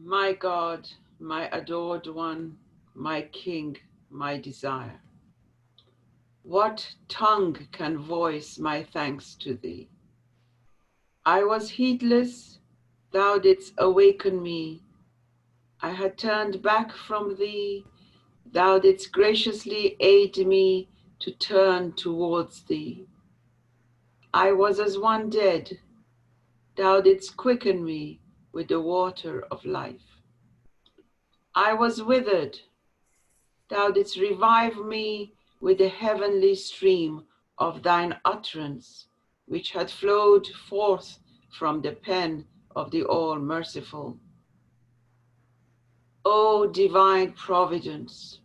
My God, my adored one, my King, my desire. What tongue can voice my thanks to thee? I was heedless, thou didst awaken me. I had turned back from thee, thou didst graciously aid me to turn towards thee. I was as one dead, thou didst quicken me with the water of life. I was withered, thou didst revive me with the heavenly stream of thine utterance, which had flowed forth from the pen of the All-Merciful. O divine providence,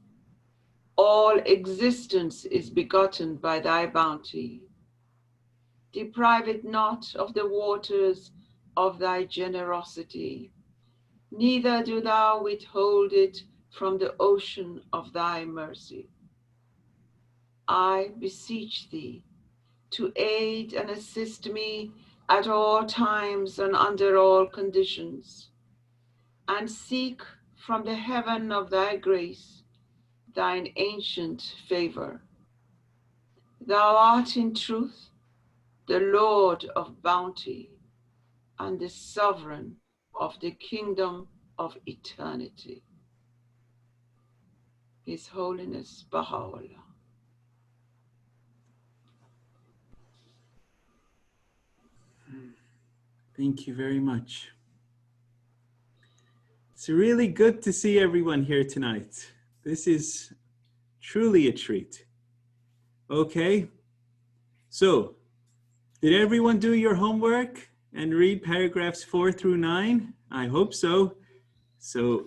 all existence is begotten by thy bounty. Deprive it not of the waters of thy generosity, neither do thou withhold it from the ocean of thy mercy. I beseech thee to aid and assist me at all times and under all conditions, and seek from the heaven of thy grace thine ancient favor. Thou art in truth the Lord of bounty and the sovereign of the kingdom of eternity. His Holiness Baha'u'llah. Thank you very much. It's really good to see everyone here tonight. This is truly a treat. Okay, so did everyone do your homework and read paragraphs 4 through 9? I hope so. So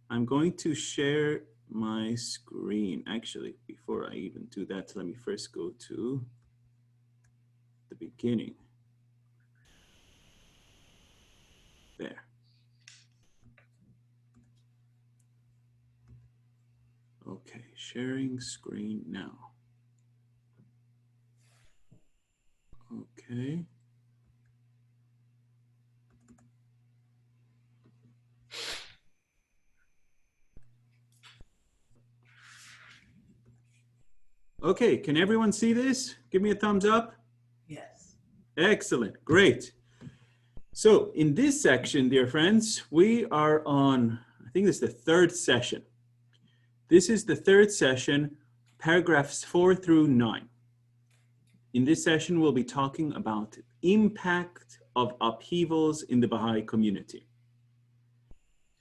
I'm going to share my screen. Actually, before I even do that, let me first go to the beginning. There. Okay, sharing screen now. Okay. Okay, can everyone see this? Give me a thumbs up. Yes. Excellent, great. So in this section, dear friends, we are on, I think this is the third session. This is the third session, paragraphs 4 through 9. In this session, we'll be talking about impact of upheavals in the Baha'i community.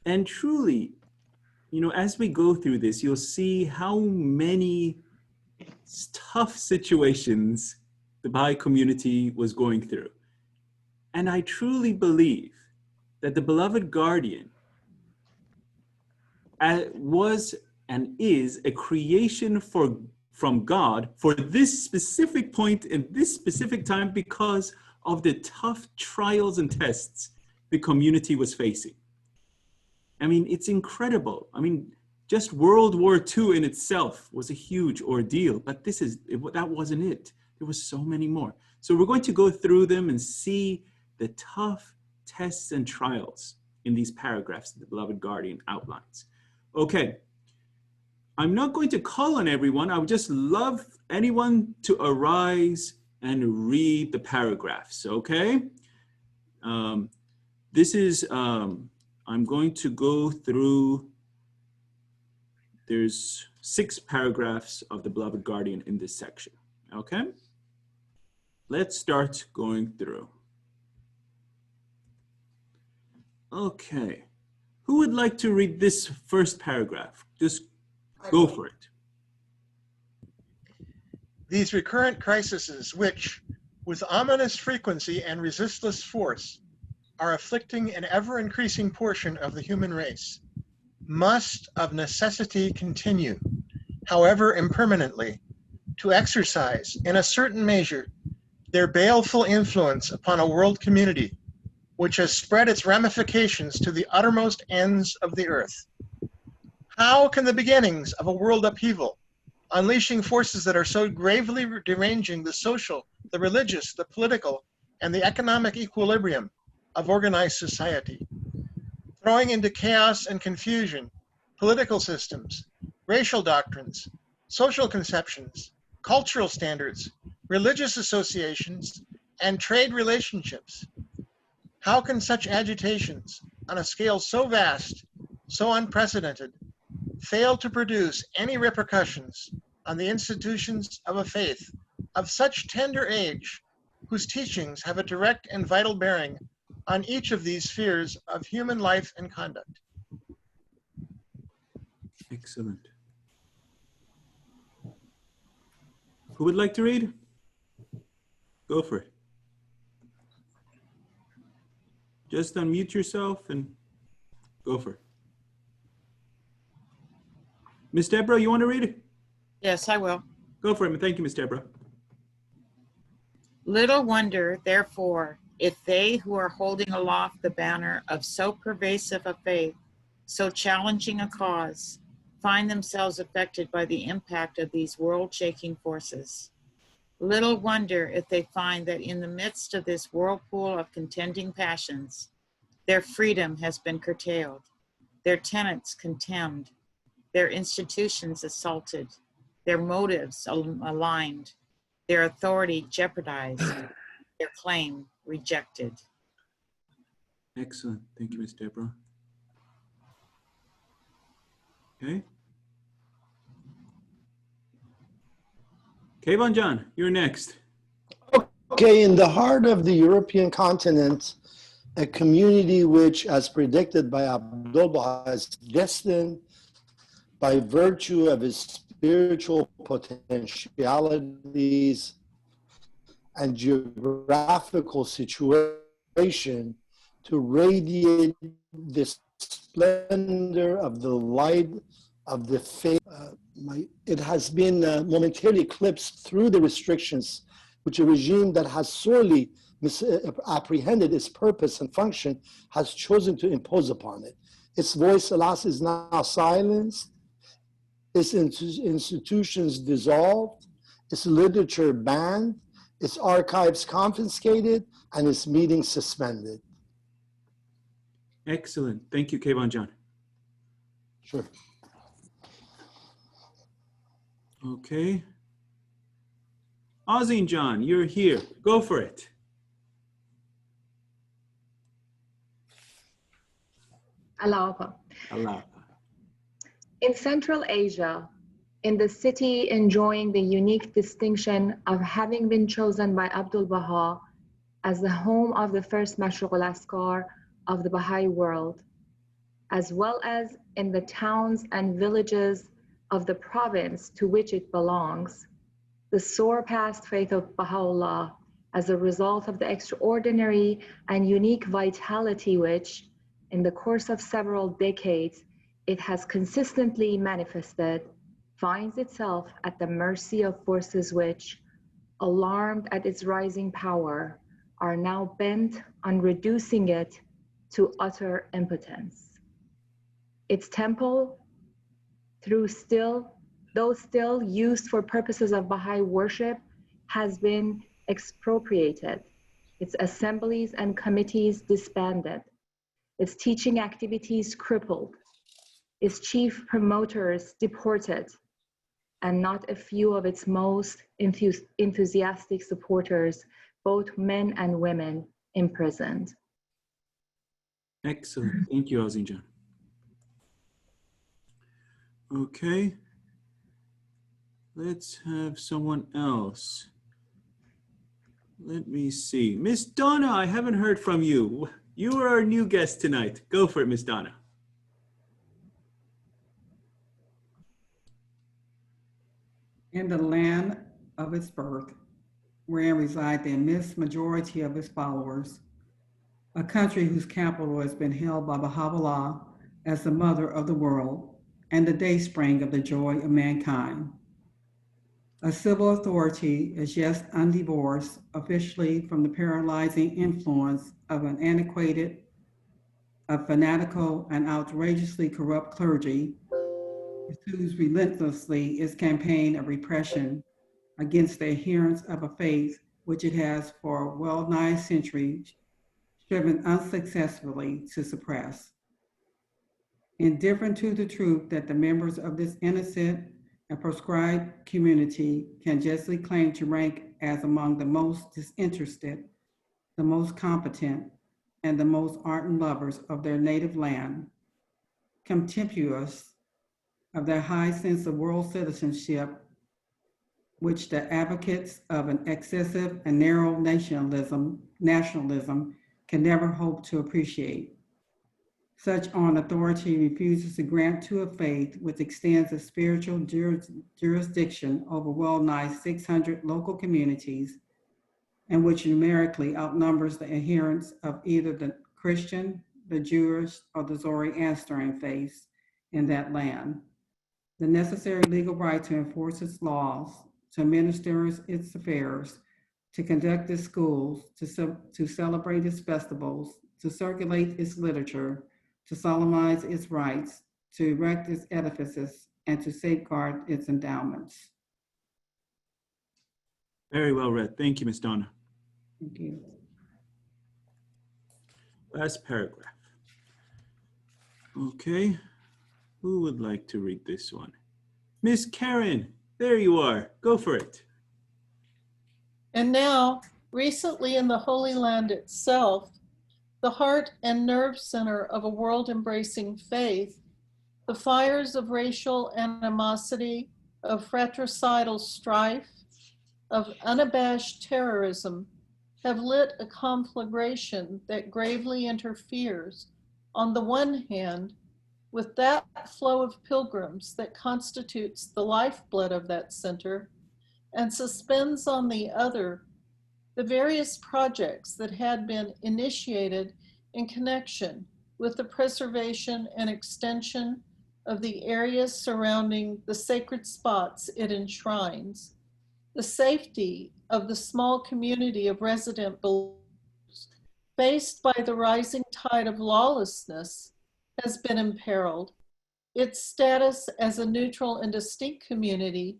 And truly, you know, as we go through this, you'll see how many tough situations the Baha'i community was going through. And I truly believe that the beloved guardian was and is a creation from God for this specific point in this specific time because of the tough trials and tests the community was facing. I mean, it's incredible. I mean, just World War II in itself was a huge ordeal, but that wasn't it. There was so many more. So we're going to go through them and see the tough tests and trials in these paragraphs that the beloved guardian outlines. Okay, I'm not going to call on everyone. I would just love anyone to arise and read the paragraphs, okay? I'm going to go through, there's 6 paragraphs of the beloved guardian in this section, okay? Let's start going through. Okay, who would like to read this first paragraph? Just go for it. These recurrent crises which, with ominous frequency and resistless force, are afflicting an ever-increasing portion of the human race, must of necessity continue, however impermanently, to exercise, in a certain measure, their baleful influence upon a world community which has spread its ramifications to the uttermost ends of the earth. How can the beginnings of a world upheaval, unleashing forces that are so gravely deranging the social, the religious, the political, and the economic equilibrium of organized society, throwing into chaos and confusion political systems, racial doctrines, social conceptions, cultural standards, religious associations, and trade relationships. How can such agitations, on a scale so vast, so unprecedented, fail to produce any repercussions on the institutions of a faith of such tender age, whose teachings have a direct and vital bearing on each of these spheres of human life and conduct? Excellent. Who would like to read? Go for it. Just unmute yourself and go for it. Miss Deborah, you want to read it? Yes, I will. Go for it. Thank you, Miss Deborah. Little wonder, therefore, if they who are holding aloft the banner of so pervasive a faith, so challenging a cause, find themselves affected by the impact of these world-shaking forces. Little wonder if they find that in the midst of this whirlpool of contending passions, their freedom has been curtailed, their tenets contemned, their institutions assaulted, their motives aligned, their authority jeopardized, their claim rejected. Excellent. Thank you, Miss Deborah. Okay. Kayvon John, you're next. Okay, in the heart of the European continent, a community which, as predicted by Abdul Baha, is destined by virtue of its spiritual potentialities and geographical situation to radiate the splendor of the light of the faith. It has been momentarily eclipsed through the restrictions which a regime that has sorely misapprehended its purpose and function has chosen to impose upon it. Its voice, alas, is now silenced, its institutions dissolved, its literature banned, its archives confiscated, and its meetings suspended. Excellent. Thank you, Kayvon John. Sure. Okay. Ozine John, you're here. Go for it. Alapa. Allah. In Central Asia, in the city enjoying the unique distinction of having been chosen by Abdul Baha as the home of the first Mashruq al-Askar of the Baha'i world, as well as in the towns and villages of the province to which it belongs, the soar past faith of Baha'u'llah as a result of the extraordinary and unique vitality which, in the course of several decades, it has consistently manifested, finds itself at the mercy of forces which, alarmed at its rising power, are now bent on reducing it to utter impotence. Its temple, though still used for purposes of Baha'i worship, has been expropriated, its assemblies and committees disbanded, its teaching activities crippled, its chief promoters deported, and not a few of its most enthusiastic supporters, both men and women, imprisoned. Excellent. Thank you, Ozine John. Okay. Let's have someone else. Let me see. Miss Donna, I haven't heard from you. You are our new guest tonight. Go for it, Miss Donna. In the land of its birth, wherein reside the immense majority of its followers, a country whose capital has been held by Baha'u'llah as the mother of the world and the dayspring of the joy of mankind. A civil authority is yet undivorced officially from the paralyzing influence of an antiquated, a fanatical, and outrageously corrupt clergy, pursues relentlessly its campaign of repression against the adherents of a faith which it has for well nigh a century striven unsuccessfully to suppress. indifferent to the truth that the members of this innocent and proscribed community can justly claim to rank as among the most disinterested, the most competent, and the most ardent lovers of their native land, contemptuous of their high sense of world citizenship, which the advocates of an excessive and narrow nationalism can never hope to appreciate. Such an authority refuses to grant to a faith which extends a spiritual jurisdiction over well-nigh 600 local communities, and which numerically outnumbers the adherents of either the Christian, the Jewish, or the Zoroastrian faiths in that land, the necessary legal right to enforce its laws, to administer its affairs, to conduct its schools, to celebrate its festivals, to circulate its literature, to solemnize its rites, to erect its edifices, and to safeguard its endowments. Very well read. Thank you, Ms. Donna. Thank you. Last paragraph. Okay. Who would like to read this one? Miss Karen, there you are. Go for it. And now, recently in the Holy Land itself, the heart and nerve center of a world-embracing faith, the fires of racial animosity, of fratricidal strife, of unabashed terrorism have lit a conflagration that gravely interferes, on the one hand, with that flow of pilgrims that constitutes the lifeblood of that center, and suspends on the other the various projects that had been initiated in connection with the preservation and extension of the areas surrounding the sacred spots it enshrines, the safety of the small community of resident believers faced by the rising tide of lawlessness has been imperiled, its status as a neutral and distinct community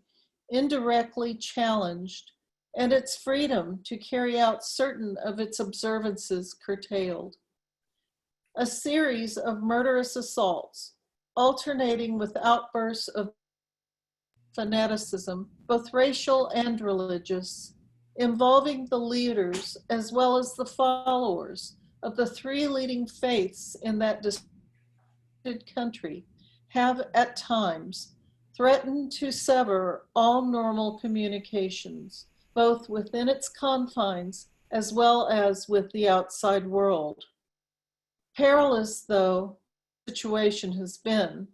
indirectly challenged, and its freedom to carry out certain of its observances curtailed. A series of murderous assaults, alternating with outbursts of fanaticism, both racial and religious, involving the leaders as well as the followers of the three leading faiths in that disputed country, have at times threatened to sever all normal communications, both within its confines as well as with the outside world. Perilous though the situation has been,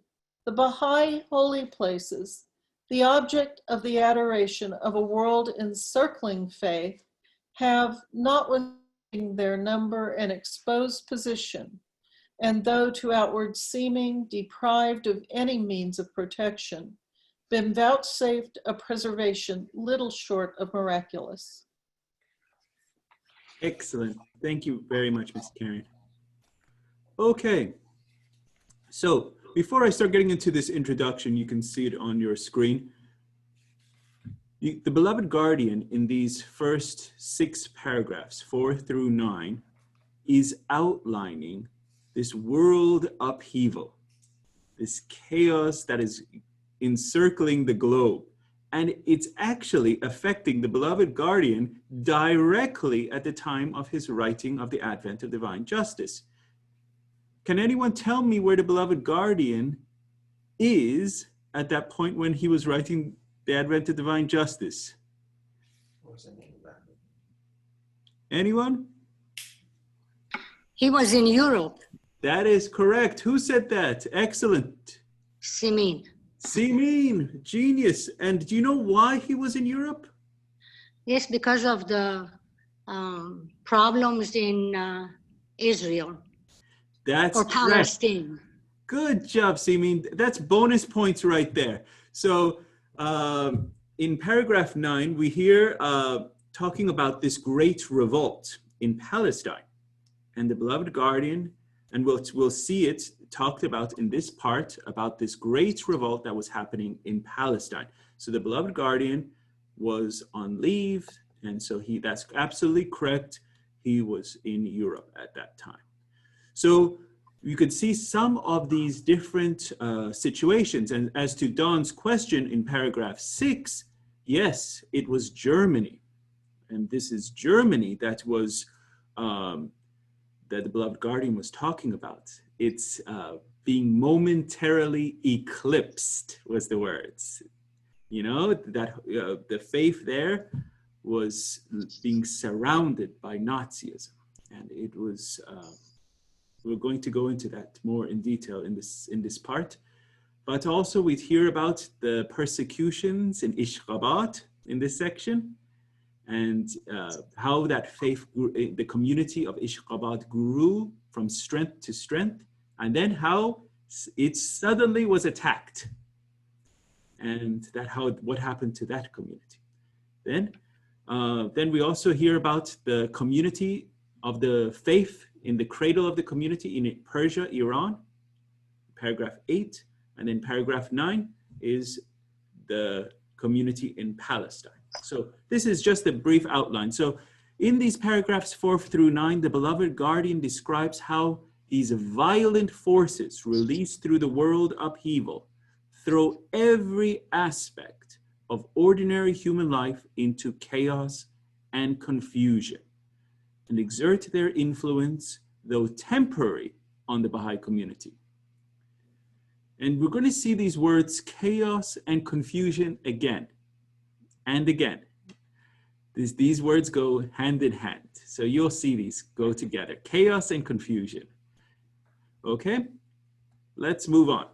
the Bahá'í holy places, the object of the adoration of a world encircling faith, have, notwithstanding their number and exposed position, and though to outward seeming deprived of any means of protection, been vouchsafed a preservation little short of miraculous. Excellent. Thank you very much, Ms. Karen. Okay. So before I start getting into this introduction, you can see it on your screen. The beloved guardian in these first 6 paragraphs, 4 through 9, is outlining this world upheaval, this chaos that is encircling the globe. And it's actually affecting the beloved guardian directly at the time of his writing of the advent of divine justice. Can anyone tell me where the beloved guardian is at that point when he was writing the advent of divine justice? Anyone? He was in Europe. That is correct. Who said that? Excellent. Simin. Simin, genius. And do you know why he was in Europe? Yes, because of the problems in Israel. That's or correct. Palestine. Good job, Simin. That's bonus points right there. So in paragraph 9, we hear talking about this great revolt in Palestine. And the beloved guardian, and we'll see it talked about in this part about this great revolt that was happening in Palestine. So the beloved guardian was on leave, and so that's absolutely correct. He was in Europe at that time. So you could see some of these different situations. And as to Don's question in paragraph 6, yes, it was Germany. And this is Germany that was, that the beloved guardian was talking about. It's being momentarily eclipsed was the words. You know, that the faith there was being surrounded by Nazism. And it was, we're going to go into that more in detail in this part. But also we hear about the persecutions in Ishqabat in this section, and how that faith grew, the community of Ishqabat grew from strength to strength, and then how it suddenly was attacked, and that what happened to that community. Then we also hear about the community of the faith in the cradle of the community in Persia, Iran, paragraph 8, and then paragraph 9 is the community in Palestine. So this is just a brief outline. So in these paragraphs 4 through 9, the beloved guardian describes how these violent forces released through the world upheaval throw every aspect of ordinary human life into chaos and confusion, and exert their influence, though temporary, on the Baha'i community. And we're going to see these words chaos and confusion again and again. These words go hand in hand. So you'll see these go together, chaos and confusion. Okay, let's move on.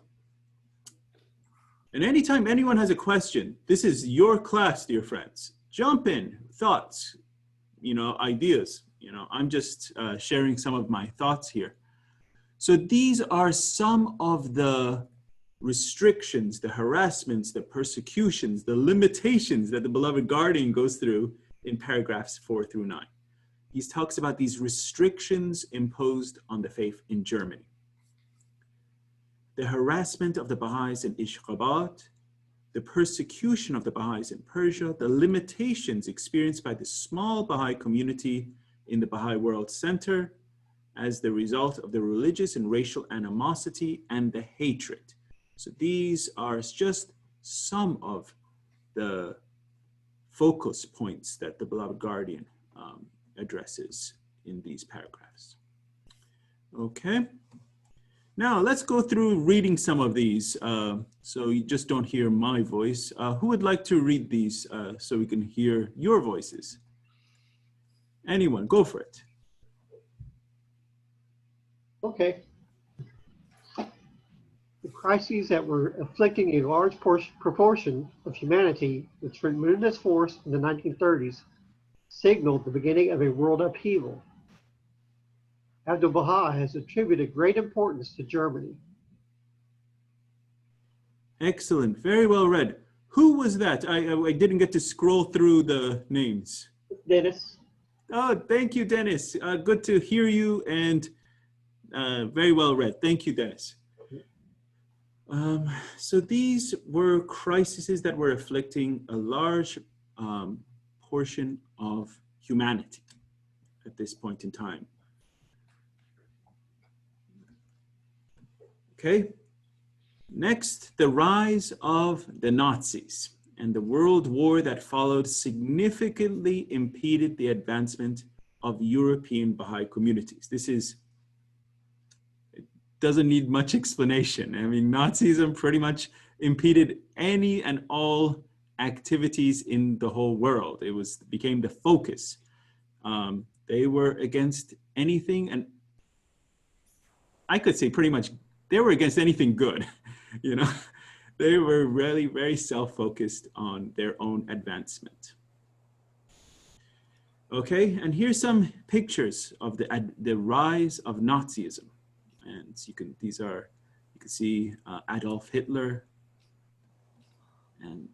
And anytime anyone has a question, this is your class, dear friends. Jump in, thoughts, ideas. I'm just sharing some of my thoughts here. So these are some of the restrictions, the harassments, the persecutions, the limitations that the beloved guardian goes through in paragraphs 4 through 9. He talks about these restrictions imposed on the faith in Germany. The harassment of the Baha'is in Ishqabat, the persecution of the Baha'is in Persia, the limitations experienced by the small Baha'i community in the Baha'i World Center as the result of the religious and racial animosity and the hatred. So these are just some of the focus points that the beloved guardian addresses in these paragraphs. Okay. Now let's go through reading some of these so you just don't hear my voice. Who would like to read these so we can hear your voices? Anyone, go for it. Okay. The crises that were afflicting a large proportion of humanity with tremendous force in the 1930s signaled the beginning of a world upheaval. Abdu'l-Baha has attributed great importance to Germany. Excellent, very well read. Who was that? I didn't get to scroll through the names. Dennis. Oh, thank you, Dennis. Good to hear you, and very well read. Thank you, Dennis. So these were crises that were afflicting a large portion of humanity at this point in time. Okay, next, the rise of the Nazis and the world war that followed significantly impeded the advancement of European Baha'i communities. It doesn't need much explanation. I mean, Nazism pretty much impeded any and all activities in the whole world. It became the focus. They were against anything, and I could say pretty much they were against anything good, They were really very self-focused on their own advancement. Okay, and here's some pictures of the rise of Nazism. And you can see Adolf Hitler. And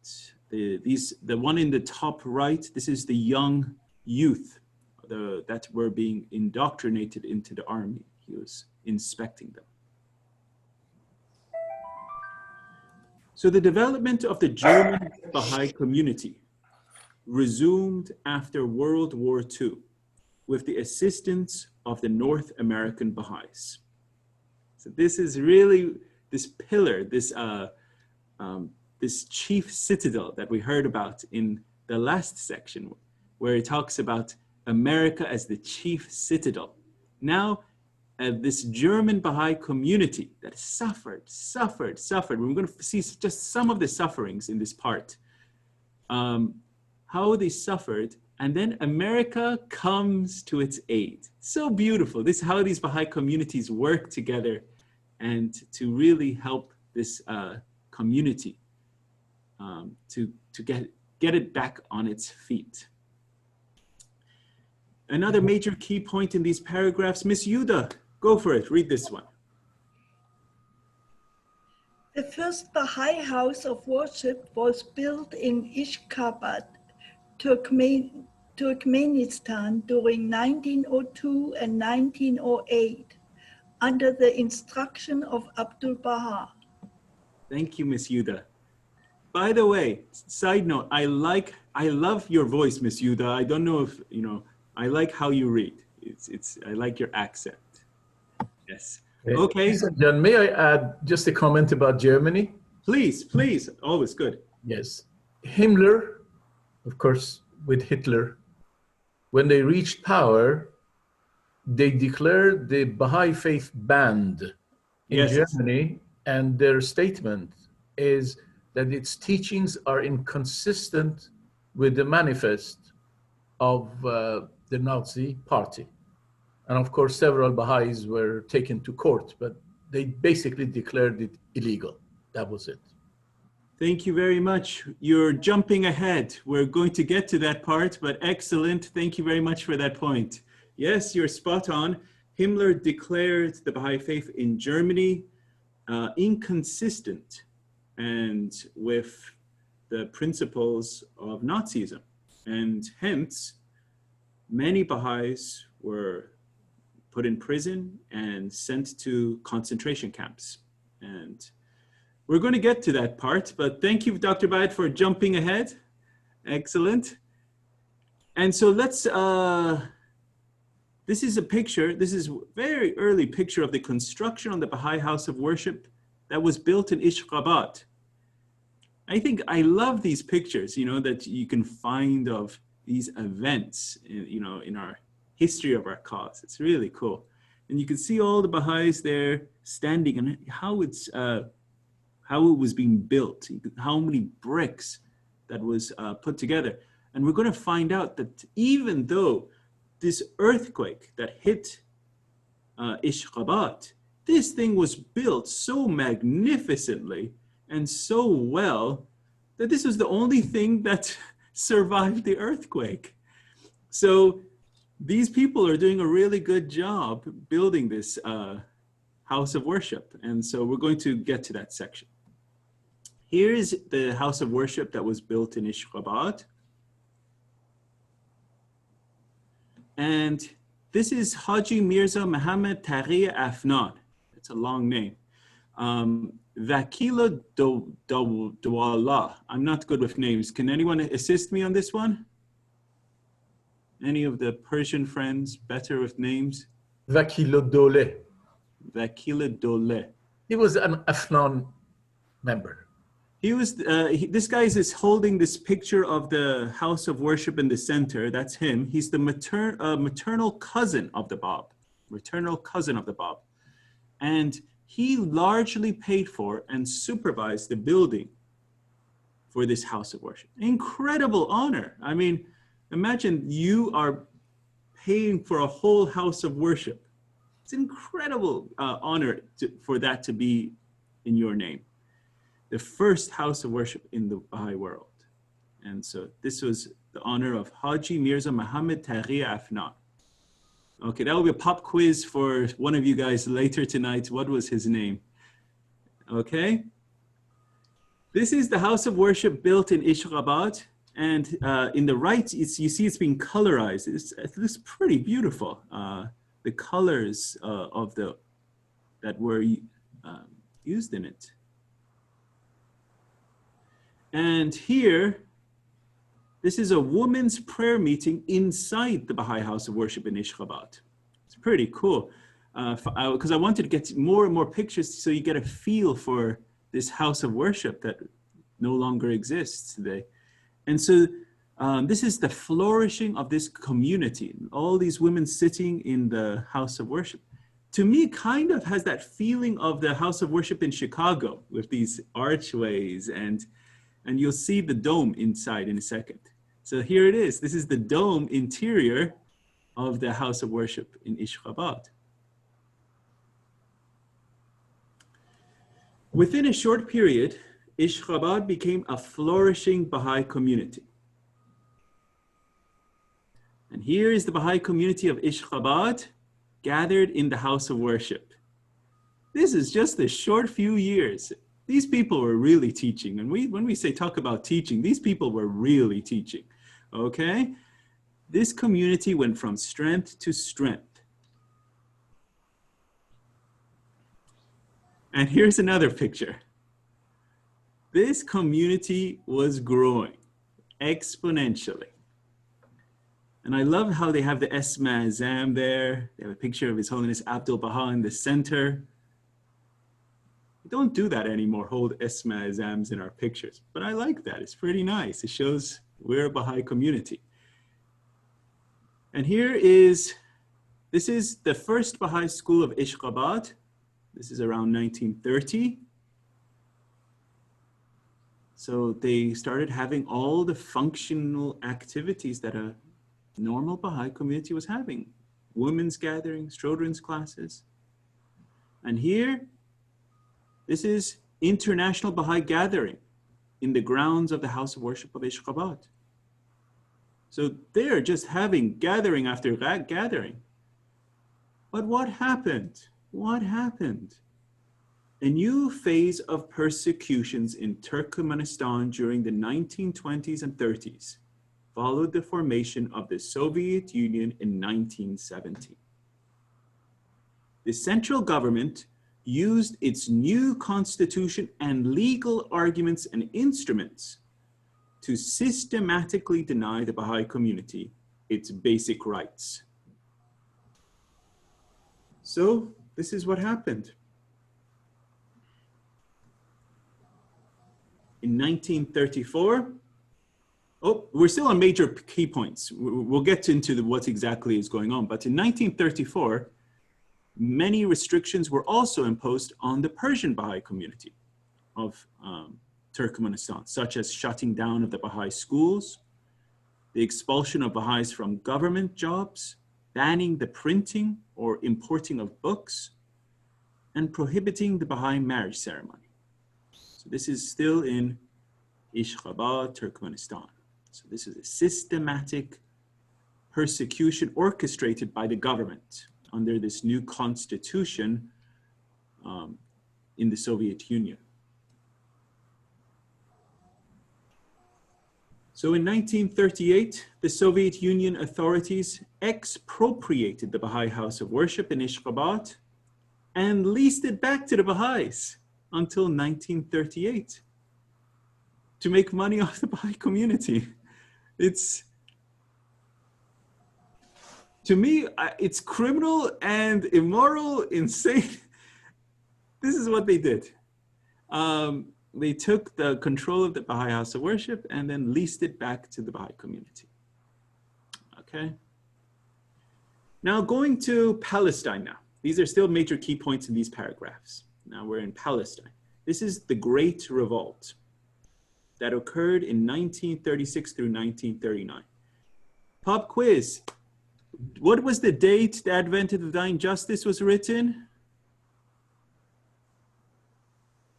the one in the top right, this is the young youth that were being indoctrinated into the army. He was inspecting them. So the development of the German Baha'i community resumed after World War II with the assistance of the North American Baha'is. So this is really this pillar, this this chief citadel that we heard about in the last section, where it talks about America as the chief citadel. Now, this German Baha'i community that suffered. We're going to see just some of the sufferings in this part. How they suffered, and then America comes to its aid. So beautiful. This is how these Baha'i communities work together and to really help this community to get it back on its feet. Another major key point in these paragraphs, Miss Yuda, go for it, read this one. The first Baha'i house of worship was built in Ashgabat, Turkmenistan during 1902 and 1908 under the instruction of Abdul Baha. Thank you, Miss Yuda. By the way, side note, I love your voice, Miss Yuda. I don't know if, you know, I like how you read. I like your accent. Yes. Okay. John, may I add just a comment about Germany? Please, please. Always good. Yes. Himmler, of course, with Hitler, when they reached power, they declared the Baha'i faith banned in Germany, and their statement is that its teachings are inconsistent with the manifest of the Nazi party. And of course, several Baha'is were taken to court, but they basically declared it illegal. That was it. Thank you very much. You're jumping ahead. We're going to get to that part, but excellent. Thank you very much for that point. Yes, you're spot on. Himmler declared the Baha'i faith in Germany inconsistent and with the principles of Nazism. And hence, many Baha'is were put in prison and sent to concentration camps. And we're going to get to that part, but thank you, Dr. Bayat, for jumping ahead. Excellent. And so let's, this is a picture, this is a very early picture of the construction on the Baha'i House of Worship that was built in Ashgabat. I think I love these pictures, you know, that you can find of these events, you know, in our history of our cause. It's really cool. And you can see all the Baha'is there standing and how it was being built, how many bricks that was put together. And we're going to find out that even though this earthquake that hit Ashgabat, this thing was built so magnificently and so well that this was the only thing that survived the earthquake. So these people are doing a really good job building this house of worship. And so we're going to get to that section. Here's the house of worship that was built in Ashgabat. And this is Haji Mirza Muhammad Taghi Afnan. It's a long name. Vakila Dawala. I'm not good with names. Can anyone assist me on this one? Any of the Persian friends better with names? Vakila Dole. Vakila Dole. He was an Afnan member. He was, this guy is holding this picture of the house of worship in the center. That's him. He's the maternal cousin of the Bab. Maternal cousin of the Bab. And he largely paid for and supervised the building for this house of worship. Incredible honor. I mean, imagine you are paying for a whole house of worship. It's incredible honor for that to be in your name. The first house of worship in the Baha'i world. And so this was the honor of Haji Mirza Muhammad Taghi Afnan. Okay, that will be a pop quiz for one of you guys later tonight. What was his name? Okay. This is the house of worship built in Ashgabat. And in the right, you see it's being colorized. It looks pretty beautiful. The colors that were used in it. And here, this is a women's prayer meeting inside the Baha'i House of Worship in Ashgabat. It's pretty cool. because I wanted to get more and more pictures so you get a feel for this house of worship that no longer exists today. And so this is the flourishing of this community. All these women sitting in the house of worship, to me, kind of has that feeling of the house of worship in Chicago with these archways, and you'll see the dome inside in a second. So here it is. This is the dome interior of the house of worship in Ishkhabad. Within a short period, Ishkhabad became a flourishing Baha'i community. And here is the Baha'i community of Ishkhabad gathered in the house of worship. This is just a short few years. These people were really teaching. And when we say talk about teaching, these people were really teaching, okay? This community went from strength to strength. And here's another picture. This community was growing exponentially. And I love how they have the Esma Azam there. They have a picture of His Holiness Abdul Baha in the center. We don't do that anymore, hold Esma Azams in our pictures. But I like that, it's pretty nice. It shows we're a Baha'i community. And this is the first Baha'i school of Ishkhabad. This is around 1930. So they started having all the functional activities that a normal Baha'i community was having. Women's gatherings, children's classes. And here, this is International Baha'i Gathering in the grounds of the House of Worship of Ishkhabad. So they're just having gathering after gathering. But what happened? What happened? A new phase of persecutions in Turkmenistan during the 1920s and 30s followed the formation of the Soviet Union in 1970. The central government used its new constitution and legal arguments and instruments to systematically deny the Baha'i community its basic rights. So this is what happened. In 1934, we're still on major key points. We'll get into what exactly is going on. But in 1934, many restrictions were also imposed on the Persian Baha'i community of Turkmenistan, such as shutting down of the Baha'i schools, the expulsion of Baha'is from government jobs, banning the printing or importing of books, and prohibiting the Baha'i marriage ceremony. So this is still in Ishkhabad, Turkmenistan. So this is a systematic persecution orchestrated by the government under this new constitution in the Soviet Union. So in 1938, the Soviet Union authorities expropriated the Baha'i House of Worship in Ishkhabad and leased it back to the Baha'is until 1938 to make money off the Baha'i community. To me, it's criminal and immoral, insane. This is what they did. They took the control of the Baha'i House of Worship and then leased it back to the Baha'i community. Okay. Now going to Palestine now. These are still major key points in these paragraphs. Now we're in Palestine. This is the Great Revolt that occurred in 1936 through 1939. Pop quiz. What was the date the Advent of Divine Justice was written?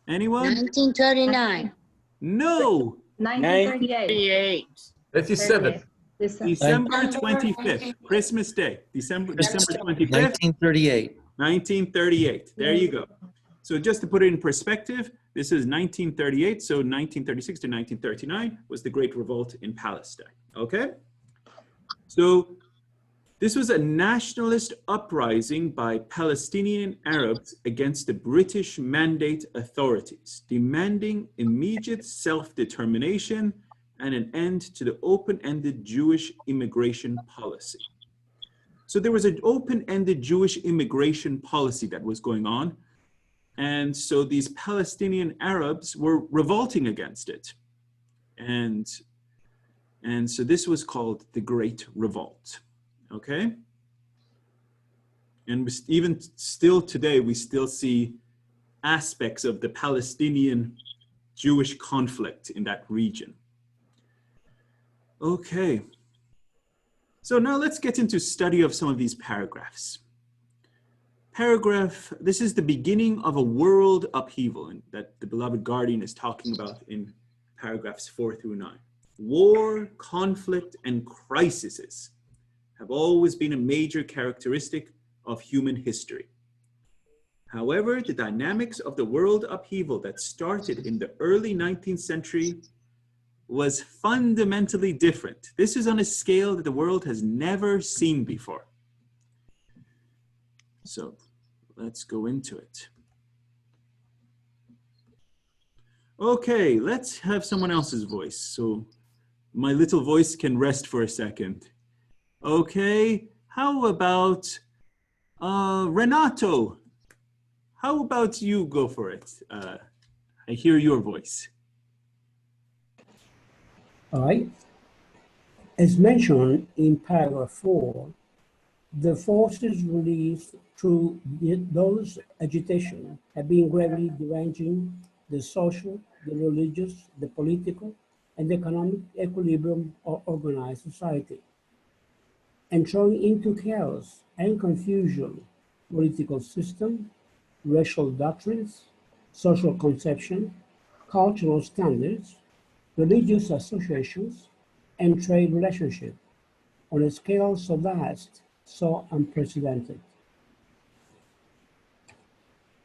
Anyone? 1939. No. 1938. 37. December 25th, Christmas Day, December 25th. 1938. 1938, there you go. So just to put it in perspective, this is 1938, so 1936 to 1939 was the Great Revolt in Palestine, okay? So this was a nationalist uprising by Palestinian Arabs against the British Mandate authorities, demanding immediate self-determination and an end to the open-ended Jewish immigration policy. So there was an open-ended Jewish immigration policy that was going on. And so these Palestinian Arabs were revolting against it. And so this was called the Great Revolt, okay? And even still today, we still see aspects of the Palestinian Jewish conflict in that region. Okay, so now let's get into study of some of these paragraphs. This is the beginning of a world upheaval that the beloved guardian is talking about in paragraphs 4 through 9. War, conflict, and crises have always been a major characteristic of human history. However, the dynamics of the world upheaval that started in the early 19th century was fundamentally different. This is on a scale that the world has never seen before. So let's go into it. Okay, let's have someone else's voice so my little voice can rest for a second. Okay, how about Renato? How about you go for it? I hear your voice. All right. As mentioned in paragraph 4, the forces released through those agitations have been gradually deranging the social, the religious, the political, and the economic equilibrium of organized society, and throwing into chaos and confusion political system, racial doctrines, social conception, cultural standards, religious associations, and trade relationships on a scale so vast, so unprecedented.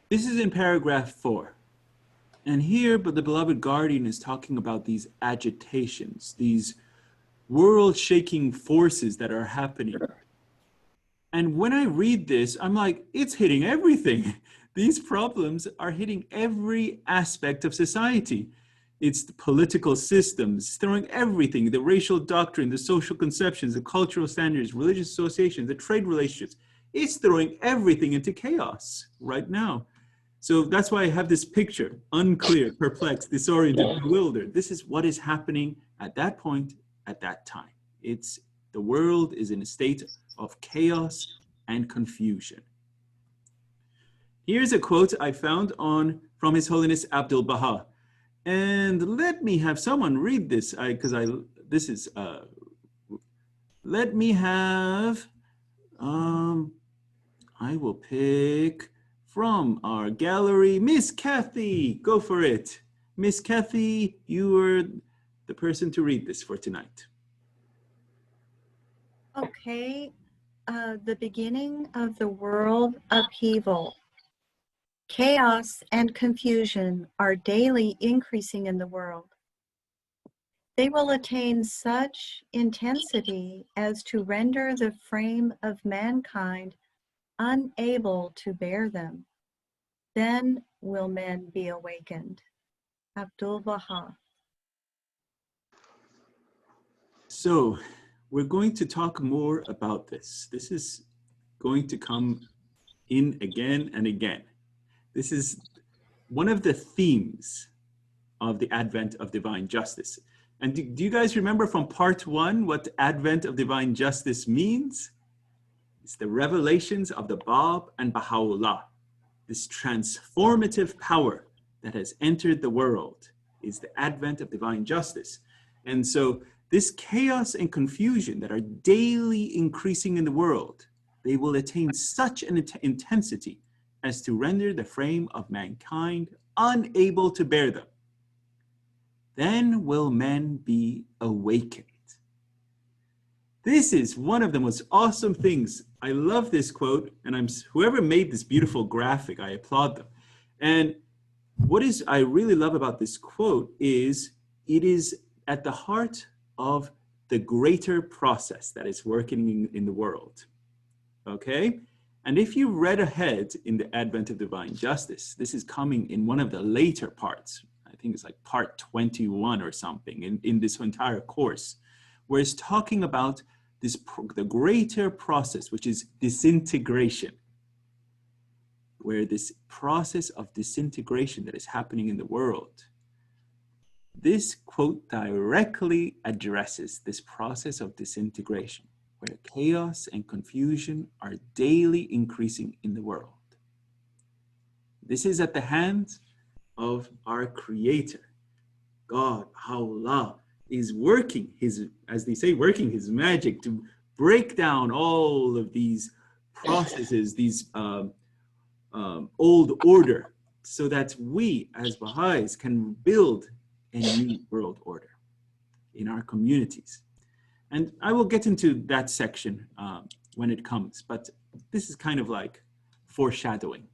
This is in paragraph 4. And here, but the beloved guardian is talking about these agitations, these world-shaking forces that are happening. And when I read this, I'm like, it's hitting everything. These problems are hitting every aspect of society. It's the political systems, throwing everything, the racial doctrine, the social conceptions, the cultural standards, religious associations, the trade relationships. It's throwing everything into chaos right now. So that's why I have this picture, unclear, perplexed, disoriented, bewildered. This is what is happening at that point, at that time. The world is in a state of chaos and confusion. Here's a quote I found from His Holiness Abdul Baha. And let me have someone read this, I will pick from our gallery, Miss Kathy, go for it. Miss Kathy, you are the person to read this for tonight. Okay, the beginning of the world upheaval. Chaos and confusion are daily increasing in the world. They will attain such intensity as to render the frame of mankind unable to bear them. Then will men be awakened. Abdul Baha. So we're going to talk more about this. This is going to come in again and again. This is one of the themes of the Advent of Divine Justice. And do you guys remember from part 1 what Advent of Divine Justice means? It's the revelations of the Bab and Baha'u'llah. This transformative power that has entered the world is the Advent of Divine Justice. And so this chaos and confusion that are daily increasing in the world, they will attain such an intensity as to render the frame of mankind unable to bear them. Then will men be awakened. This is one of the most awesome things. I love this quote, and whoever made this beautiful graphic, I applaud them. And what I really love about this quote is it is at the heart of the greater process that is working in the world, okay? And if you read ahead in the Advent of Divine Justice, this is coming in one of the later parts. I think it's like part 21 or something in this entire course, where it's talking about the greater process, which is disintegration, where this process of disintegration that is happening in the world, this quote directly addresses this process of disintegration, where chaos and confusion are daily increasing in the world. This is at the hands of our Creator. God, Allah, is working his, as they say, working his magic to break down all of these processes, these old order, so that we as Baha'is can build a new world order in our communities. And I will get into that section when it comes, but this is kind of like foreshadowing.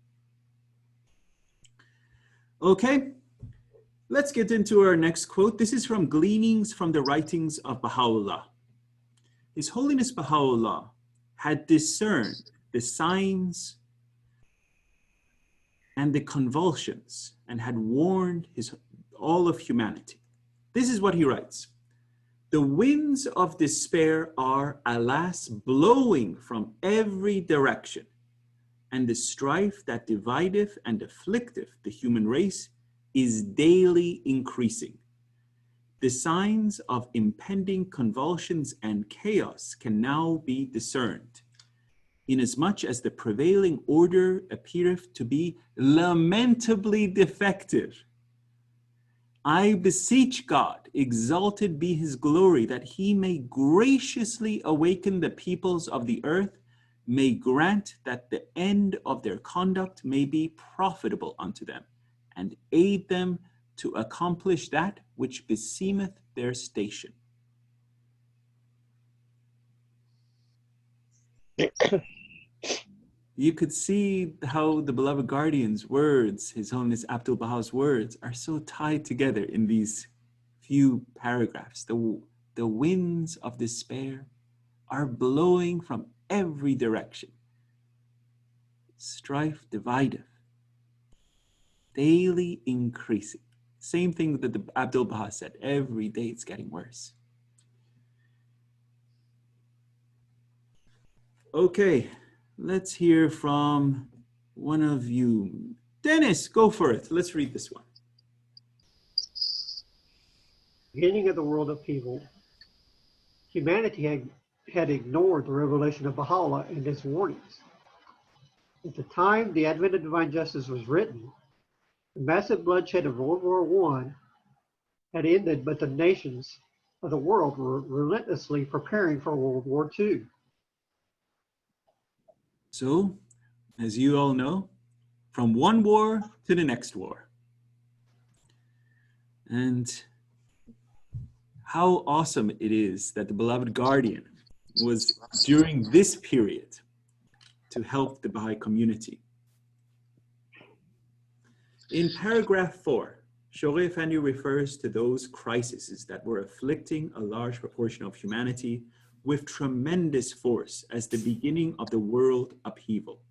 Okay, let's get into our next quote. This is from Gleanings from the Writings of Baha'u'llah. His Holiness Baha'u'llah had discerned the signs and the convulsions and had warned all of humanity. This is what he writes. The winds of despair are, alas, blowing from every direction, and the strife that divideth and afflicteth the human race is daily increasing. The signs of impending convulsions and chaos can now be discerned, inasmuch as the prevailing order appeareth to be lamentably defective. I beseech God, exalted be his glory, that he may graciously awaken the peoples of the earth, may grant that the end of their conduct may be profitable unto them, and aid them to accomplish that which beseemeth their station. You could see how the beloved guardian's words, His Holiness Abdul Baha's words, are so tied together in these few paragraphs. The winds of despair are blowing from every direction. Strife divideth, daily increasing. Same thing that the Abdul Baha said, every day it's getting worse. Okay. Let's hear from one of you. Dennis, go for it. Let's read this one. Beginning of the world upheaval, humanity had ignored the revelation of Baha'u'llah and its warnings. At the time the Advent of Divine Justice was written, the massive bloodshed of World War I had ended, but the nations of the world were relentlessly preparing for World War II. So, as you all know, from one war to the next war. And how awesome it is that the beloved guardian was during this period to help the Baha'i community. In paragraph 4, Shoghi Effendi refers to those crises that were afflicting a large proportion of humanity with tremendous force as the beginning of the world upheaval.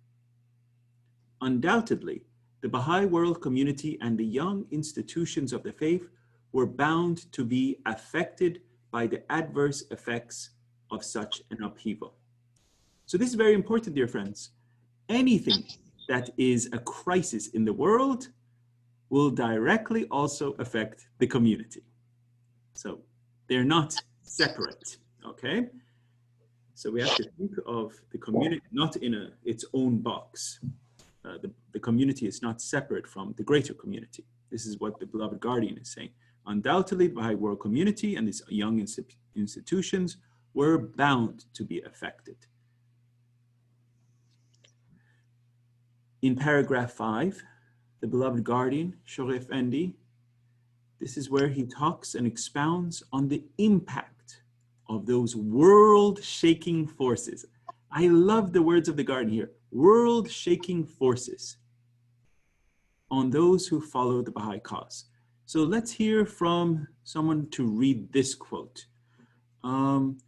Undoubtedly, the Baha'i world community and the young institutions of the faith were bound to be affected by the adverse effects of such an upheaval. So this is very important, dear friends. Anything that is a crisis in the world will directly also affect the community. So they're not separate, okay? So we have to think of the community not in its own box. The community is not separate from the greater community. This is what the beloved guardian is saying. Undoubtedly, the Baha'i world community and these young institutions were bound to be affected. In paragraph 5, the beloved guardian, Shoghi Effendi, this is where he talks and expounds on the impact of those world-shaking forces. I love the words of the guardian here, world-shaking forces on those who follow the Baha'i cause. So let's hear from someone to read this quote.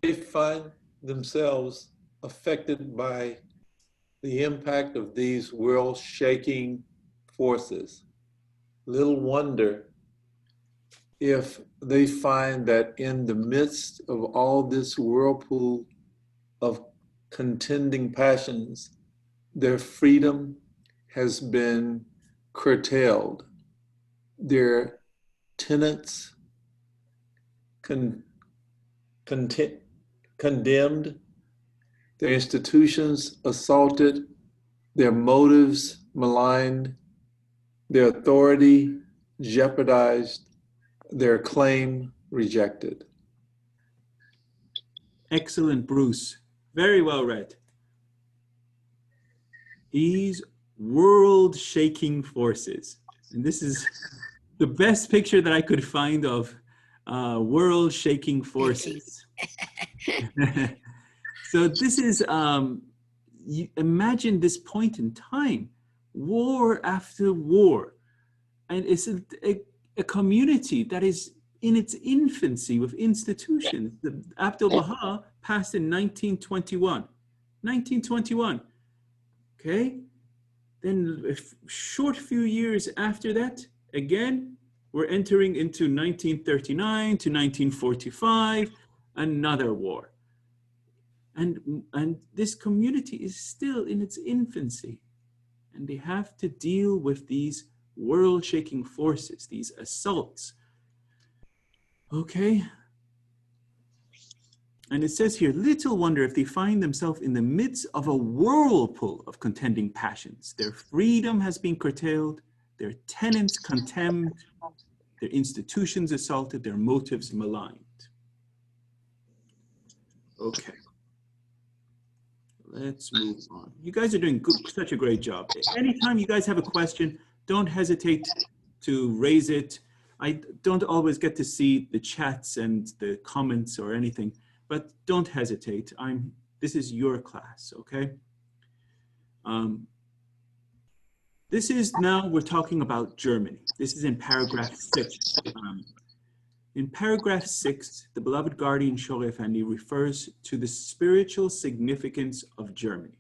They find themselves affected by the impact of these world-shaking forces. Little wonder if they find that in the midst of all this whirlpool of contending passions, their freedom has been curtailed. Their tenants condemned, their institutions assaulted, their motives maligned, their authority jeopardized, their claim rejected. Excellent, Bruce. Very well read. These world-shaking forces. And this is the best picture that I could find of world-shaking forces. So this is, you imagine this point in time, war after war. And it's a community that is in its infancy with institutions. Abdul Baha passed in 1921. 1921, okay? Then a short few years after that, again, we're entering into 1939 to 1945, another war. And this community is still in its infancy. And they have to deal with these world-shaking forces, these assaults. Okay? And it says here, little wonder if they find themselves in the midst of a whirlpool of contending passions. Their freedom has been curtailed, their tenants contemned, their institutions assaulted, their motives maligned. Okay. Let's move on. You guys are doing such a great job. Anytime you guys have a question, don't hesitate to raise it. I don't always get to see the chats and the comments or anything, but don't hesitate. This is your class, okay? This is now, we're talking about Germany. This is in paragraph 6. In paragraph 6, the beloved guardian Shoghi Effendi refers to the spiritual significance of Germany.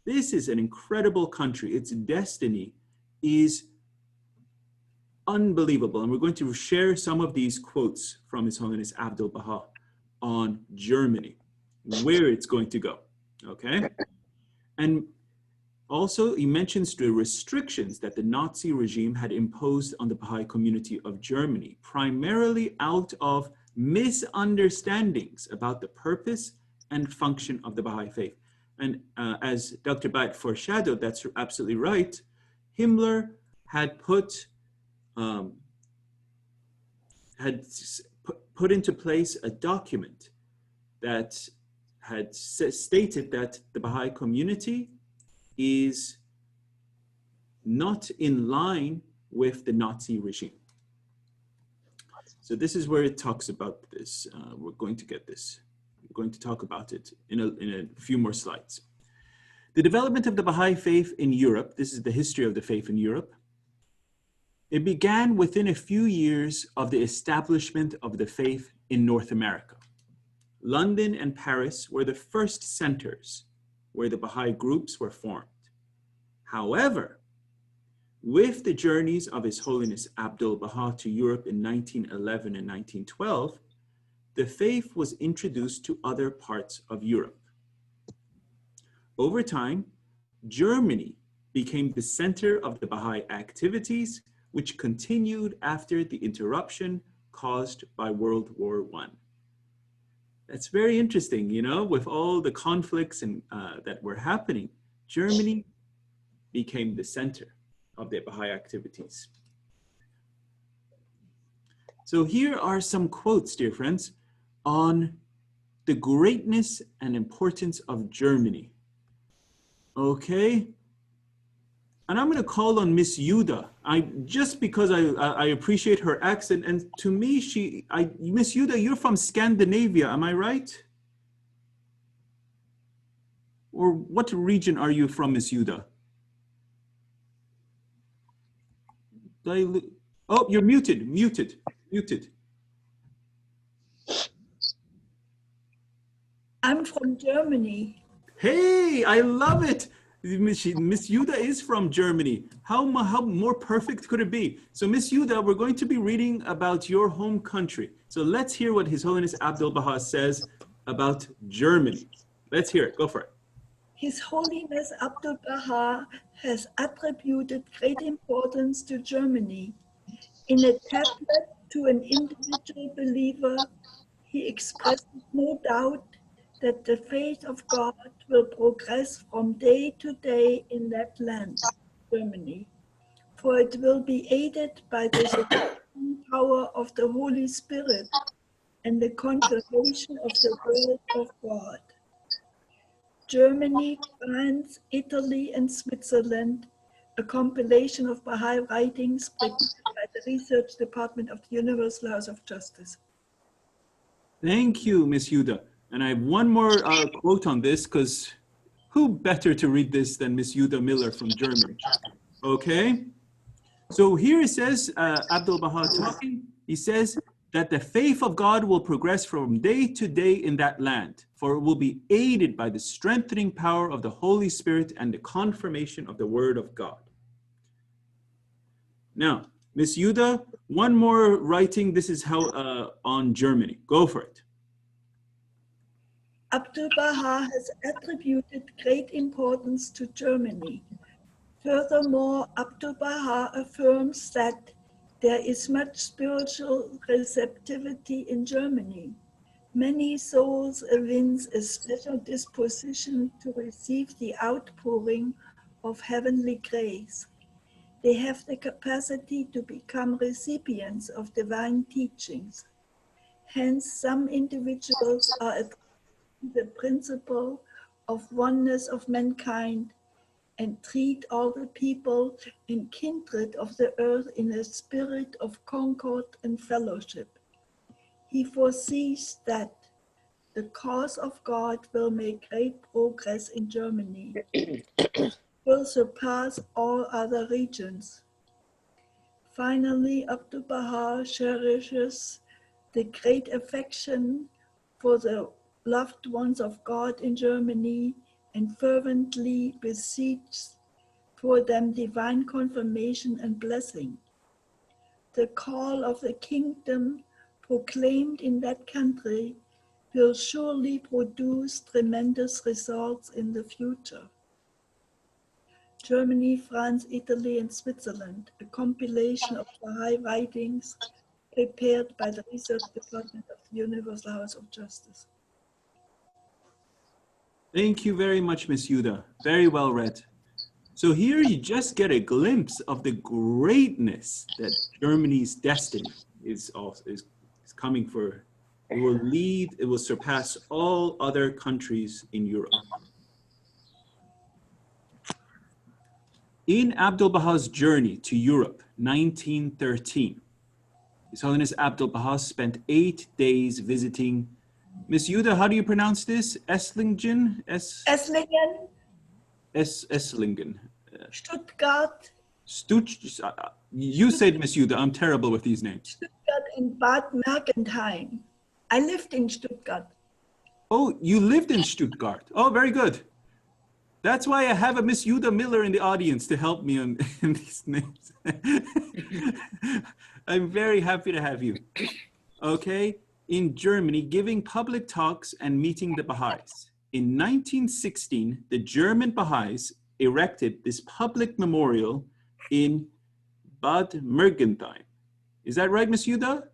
This is an incredible country. Its destiny is unbelievable. And we're going to share some of these quotes from His Holiness Abdul Baha on Germany, where it's going to go, okay? And also, he mentions the restrictions that the Nazi regime had imposed on the Baha'i community of Germany, primarily out of misunderstandings about the purpose and function of the Baha'i faith. And as Dr. Bat foreshadowed, that's absolutely right. Himmler had put into place a document that had stated that the Baha'i community is not in line with the Nazi regime. So this is where it talks about this. We're going to get this. We're going to talk about it in a few more slides. The development of the Baha'i faith in Europe, this is the history of the faith in Europe. It began within a few years of the establishment of the faith in North America. London and Paris were the first centers where the Baha'i groups were formed. However, with the journeys of His Holiness Abdul Baha to Europe in 1911 and 1912, the faith was introduced to other parts of Europe. Over time, Germany became the center of the Baha'i activities, which continued after the interruption caused by World War I. That's very interesting, you know, with all the conflicts and that were happening, Germany became the center of the Baha'i activities. So here are some quotes, dear friends, on the greatness and importance of Germany. Okay. And I'm going to call on Miss Yuda. Just because I appreciate her accent, and to me, Miss Yuda, you're from Scandinavia, am I right? Or what region are you from, Miss Yuda? Oh, you're muted. I'm from Germany. Hey, I love it. Miss Yuda is from Germany. How more perfect could it be? So Miss Yuda, we're going to be reading about your home country. So let's hear what His Holiness Abdul Baha says about Germany. Let's hear it. Go for it. His Holiness Abdul Baha has attributed great importance to Germany. In a tablet to an individual believer, he expresses no doubt that the faith of God will progress from day to day in that land, Germany, for it will be aided by the sustaining power of the Holy Spirit and the confirmation of the word of God. Germany, France, Italy, and Switzerland, a compilation of Baha'i writings prepared by the Research Department of the Universal House of Justice. Thank you, Miss Yuda. And I have one more quote on this, because who better to read this than Miss Yuda Miller from Germany? Okay. So here it says, Abdul Baha talking, he says that the faith of God will progress from day to day in that land, for it will be aided by the strengthening power of the Holy Spirit and the confirmation of the word of God. Now, Miss Yuda, one more writing. This is how on Germany. Go for it. Abdul Baha has attributed great importance to Germany. Furthermore, Abdul Baha affirms that there is much spiritual receptivity in Germany. Many souls evince a special disposition to receive the outpouring of heavenly grace. They have the capacity to become recipients of divine teachings. Hence, some individuals are attracted to the principle of oneness of mankind and treat all the people and kindred of the earth in a spirit of concord and fellowship. He foresees that the cause of God will make great progress in Germany, will surpass all other regions. Finally, Abdul Baha cherishes the great affection for the loved ones of God in Germany and fervently beseeches for them divine confirmation and blessing. The call of the kingdom proclaimed in that country will surely produce tremendous results in the future. Germany, France, Italy, and Switzerland, a compilation of Baha'i writings prepared by the Research Department of the Universal House of Justice. Thank you very much, Miss Yuda. Very well read. So here you just get a glimpse of the greatness that Germany's destiny is coming for. It will lead, it will surpass all other countries in Europe. In Abdul Baha's journey to Europe, 1913, His Holiness Abdul Baha spent 8 days visiting. Miss Yuda, how do you pronounce this? Esslingen? Esslingen. Esslingen. Stuttgart. You said, Miss Yuda, I'm terrible with these names. Stuttgart and Bad Mergentheim. I lived in Stuttgart. Oh, you lived in Stuttgart. Oh, very good. That's why I have a Miss Yuda Miller in the audience to help me in these names. I'm very happy to have you. Okay, in Germany, giving public talks and meeting the Baha'is. In 1916, the German Baha'is erected this public memorial in Bad Mergentheim. Is that right, Miss Yuda?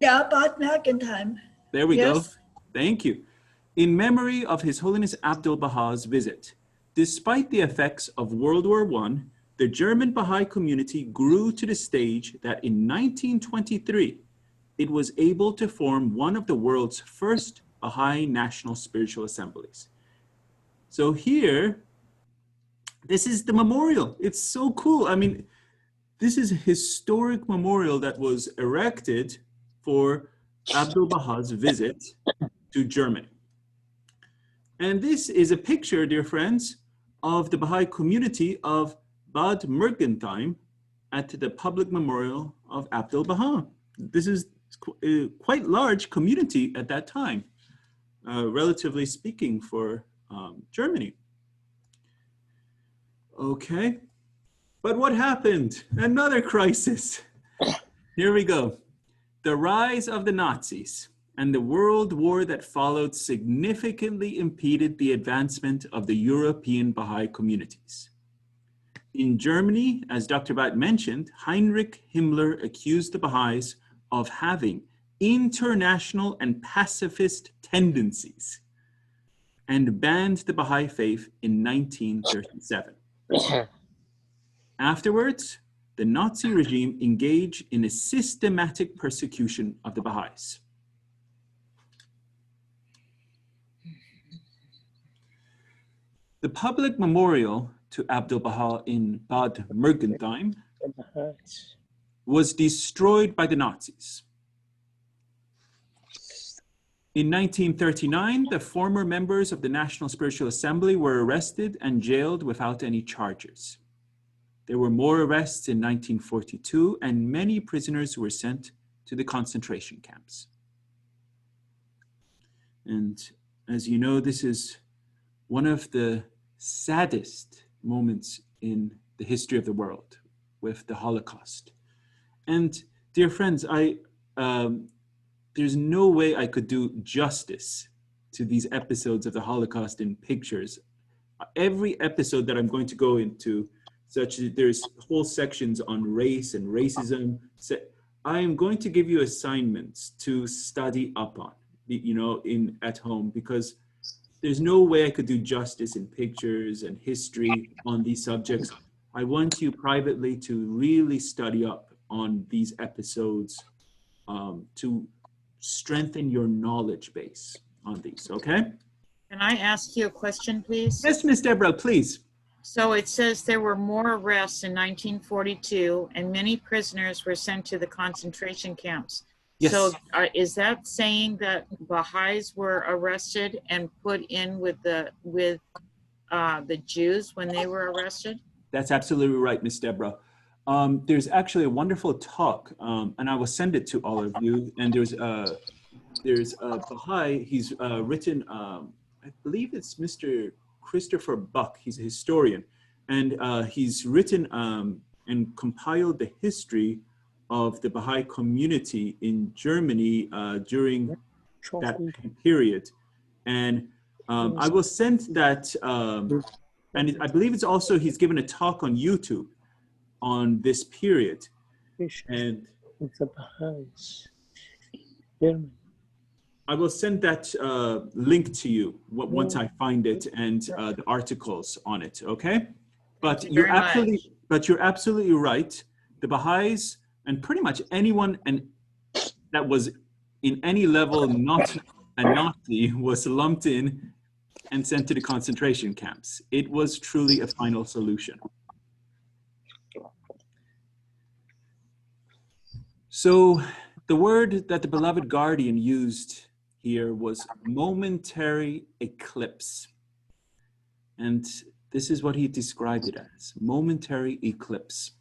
Yeah, Bad Mergentheim. There we Yes. go. Thank you. In memory of His Holiness Abdul Baha's visit, despite the effects of World War I, the German Baha'i community grew to the stage that in 1923, it was able to form one of the world's first Baha'i national spiritual assemblies. So here, this is the memorial. It's so cool. I mean, this is a historic memorial that was erected for Abdul Baha's visit to Germany. And this is a picture, dear friends, of the Baha'i community of Bad Mergentheim at the public memorial of Abdul Baha. This is a quite large community at that time, relatively speaking, for Germany. Okay, but what happened? Another crisis. Here we go. The rise of the Nazis. and the world war that followed significantly impeded the advancement of the European Baha'i communities. In Germany, as Dr. Bat mentioned, Heinrich Himmler accused the Baha'is of having international and pacifist tendencies and banned the Baha'i faith in 1937. Afterwards, the Nazi regime engaged in a systematic persecution of the Baha'is. The public memorial to Abdul Baha in Bad Mergentheim was destroyed by the Nazis. In 1939, the former members of the National Spiritual Assembly were arrested and jailed without any charges. There were more arrests in 1942, and many prisoners were sent to the concentration camps. And as you know, this is one of the saddest moments in the history of the world with the Holocaust. And dear friends, there's no way I could do justice to these episodes of the Holocaust in pictures. Every episode that I'm going to go into, such as there's whole sections on race and racism, so I am going to give you assignments to study up on, at home, because there's no way I could do justice in pictures and history on these subjects. I want you privately to really study up on these episodes to strengthen your knowledge base on these, okay? Can I ask you a question, please? Yes, Ms. Deborah, please. So it says there were more arrests in 1942 and many prisoners were sent to the concentration camps. Yes. So is that saying that Baha'is were arrested and put in with the Jews when they were arrested? That's absolutely right, Ms. Deborah. There's actually a wonderful talk, and I will send it to all of you. And there's a Baha'i, he's written, I believe it's Mr. Christopher Buck, he's a historian. And he's written and compiled the history of the Baha'i community in Germany during that period. And I will send that, and I believe it's also, he's given a talk on YouTube on this period. And I will send that link to you once I find it, and the articles on it, okay? But you're absolutely right. The Baha'is, and pretty much anyone that was in any level not a Nazi, was lumped in and sent to the concentration camps. It was truly a final solution. So the word that the beloved guardian used here was momentary eclipse. And this is what he described it as, momentary eclipse.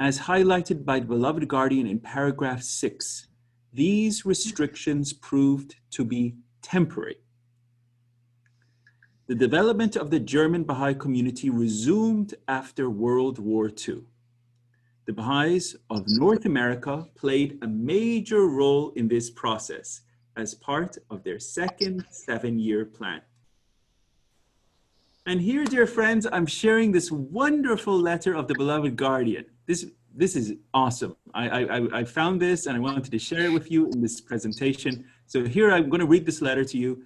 As highlighted by the beloved guardian in paragraph 6, these restrictions proved to be temporary. The development of the German Baha'i community resumed after World War II. The Baha'is of North America played a major role in this process as part of their second 7-year plan. And here, dear friends, I'm sharing this wonderful letter of the beloved guardian. This is awesome. I found this and I wanted to share it with you in this presentation. So here I'm going to read this letter to you.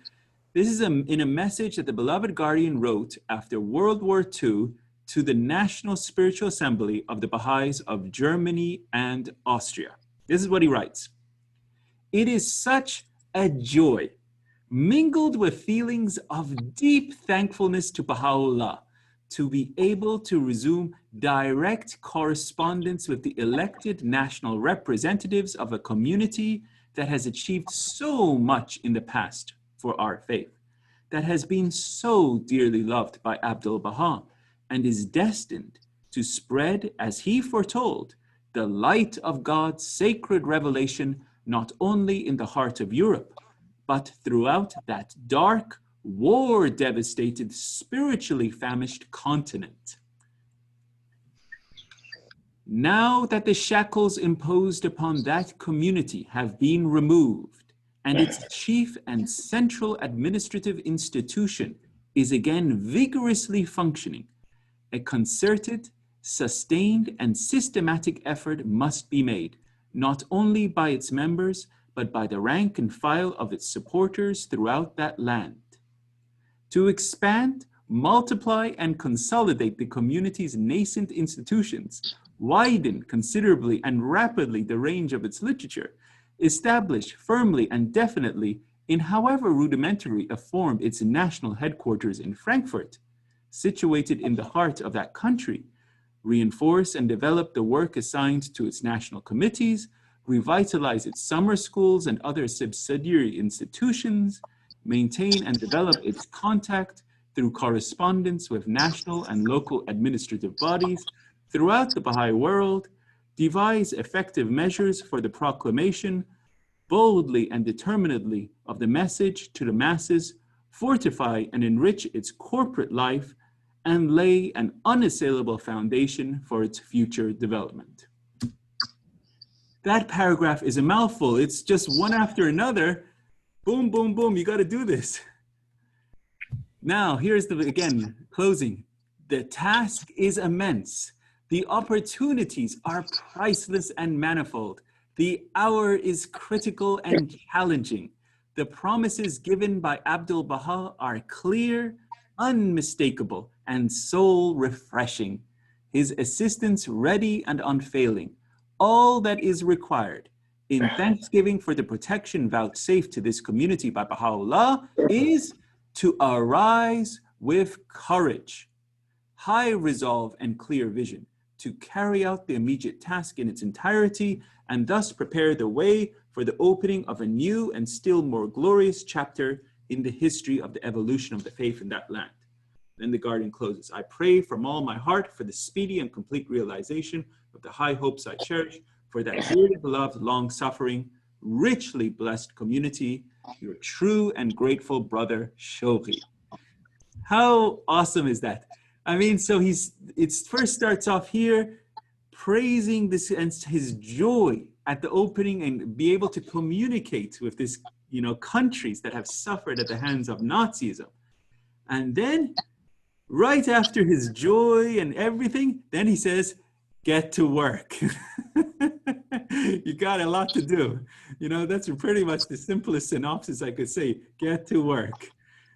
This is in a message that the beloved guardian wrote after World War II to the National Spiritual Assembly of the Baha'is of Germany and Austria. This is what he writes. It is such a joy, mingled with feelings of deep thankfulness to Baha'u'llah, to be able to resume direct correspondence with the elected national representatives of a community that has achieved so much in the past for our faith, that has been so dearly loved by Abdul Baha, and is destined to spread, as he foretold, the light of God's sacred revelation not only in the heart of Europe, but throughout that dark, war-devastated, spiritually famished continent. Now that the shackles imposed upon that community have been removed, and its chief and central administrative institution is again vigorously functioning, a concerted, sustained, and systematic effort must be made, not only by its members, but by the rank and file of its supporters throughout that land, to expand, multiply, and consolidate the community's nascent institutions, widen considerably and rapidly the range of its literature, establish firmly and definitely, in however rudimentary a form, its national headquarters in Frankfurt, situated in the heart of that country, reinforce and develop the work assigned to its national committees, revitalize its summer schools and other subsidiary institutions, maintain and develop its contact through correspondence with national and local administrative bodies throughout the Baha'i world, devise effective measures for the proclamation, boldly and determinedly, of the message to the masses, fortify and enrich its corporate life, and lay an unassailable foundation for its future development. That paragraph is a mouthful. It's just one after another. Boom, boom, boom, you gotta do this. Now, here's the, again, closing. The task is immense. The opportunities are priceless and manifold. The hour is critical and challenging. The promises given by Abdul Baha are clear, unmistakable, and soul refreshing. His assistance ready and unfailing. All that is required in thanksgiving for the protection vouchsafed to this community by Baha'u'llah is to arise with courage, high resolve, and clear vision, to carry out the immediate task in its entirety, and thus prepare the way for the opening of a new and still more glorious chapter in the history of the evolution of the faith in that land. Then the Guardian closes. I pray from all my heart for the speedy and complete realization of the high hopes I cherish for that dearly beloved, long-suffering, richly blessed community, your true and grateful brother, Shoghi. How awesome is that? I mean, so it first starts off here, praising this and his joy at the opening and be able to communicate with this, countries that have suffered at the hands of Nazism. And then right after his joy and everything, then he says, get to work. You got a lot to do. That's pretty much the simplest synopsis I could say. Get to work.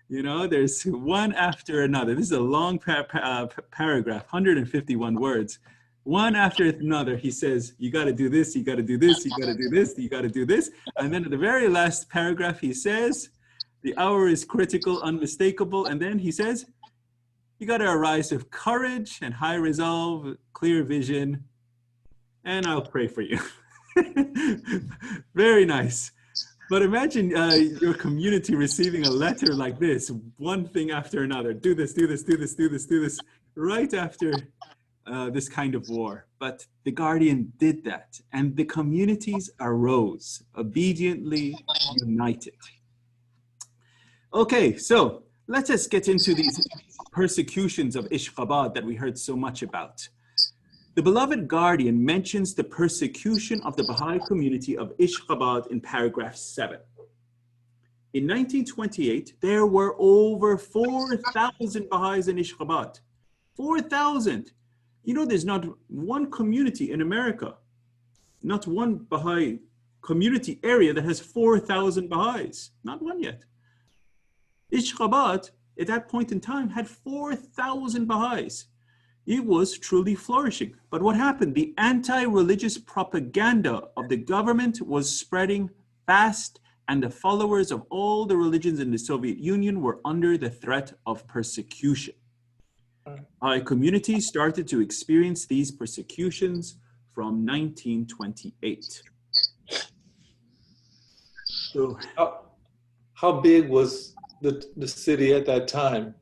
There's one after another. This is a long paragraph, 151 words. One after another, he says, you got to do this, you got to do this, you got to do this, you got to do this. And then at the very last paragraph, he says, the hour is critical, unmistakable. And then he says, you got to arise with courage and high resolve, clear vision, and I'll pray for you. Very nice. But imagine your community receiving a letter like this, one thing after another. Do this, do this, do this, do this, do this, right after this kind of war. But the Guardian did that, and the communities arose, obediently united. Okay, so let us get into these persecutions of Ishqabad that we heard so much about. The beloved Guardian mentions the persecution of the Baha'i community of Ishqabad in paragraph 7. In 1928, there were over 4,000 Baha'is in Ishqabad. 4,000. There's not one community in America, not one Baha'i community area that has 4,000 Baha'is. Not one yet. Ishqabad, at that point in time, had 4,000 Baha'is. It was truly flourishing. But what happened? The anti-religious propaganda of the government was spreading fast, and the followers of all the religions in the Soviet Union were under the threat of persecution. Our community started to experience these persecutions from 1928. So, how big was the city at that time?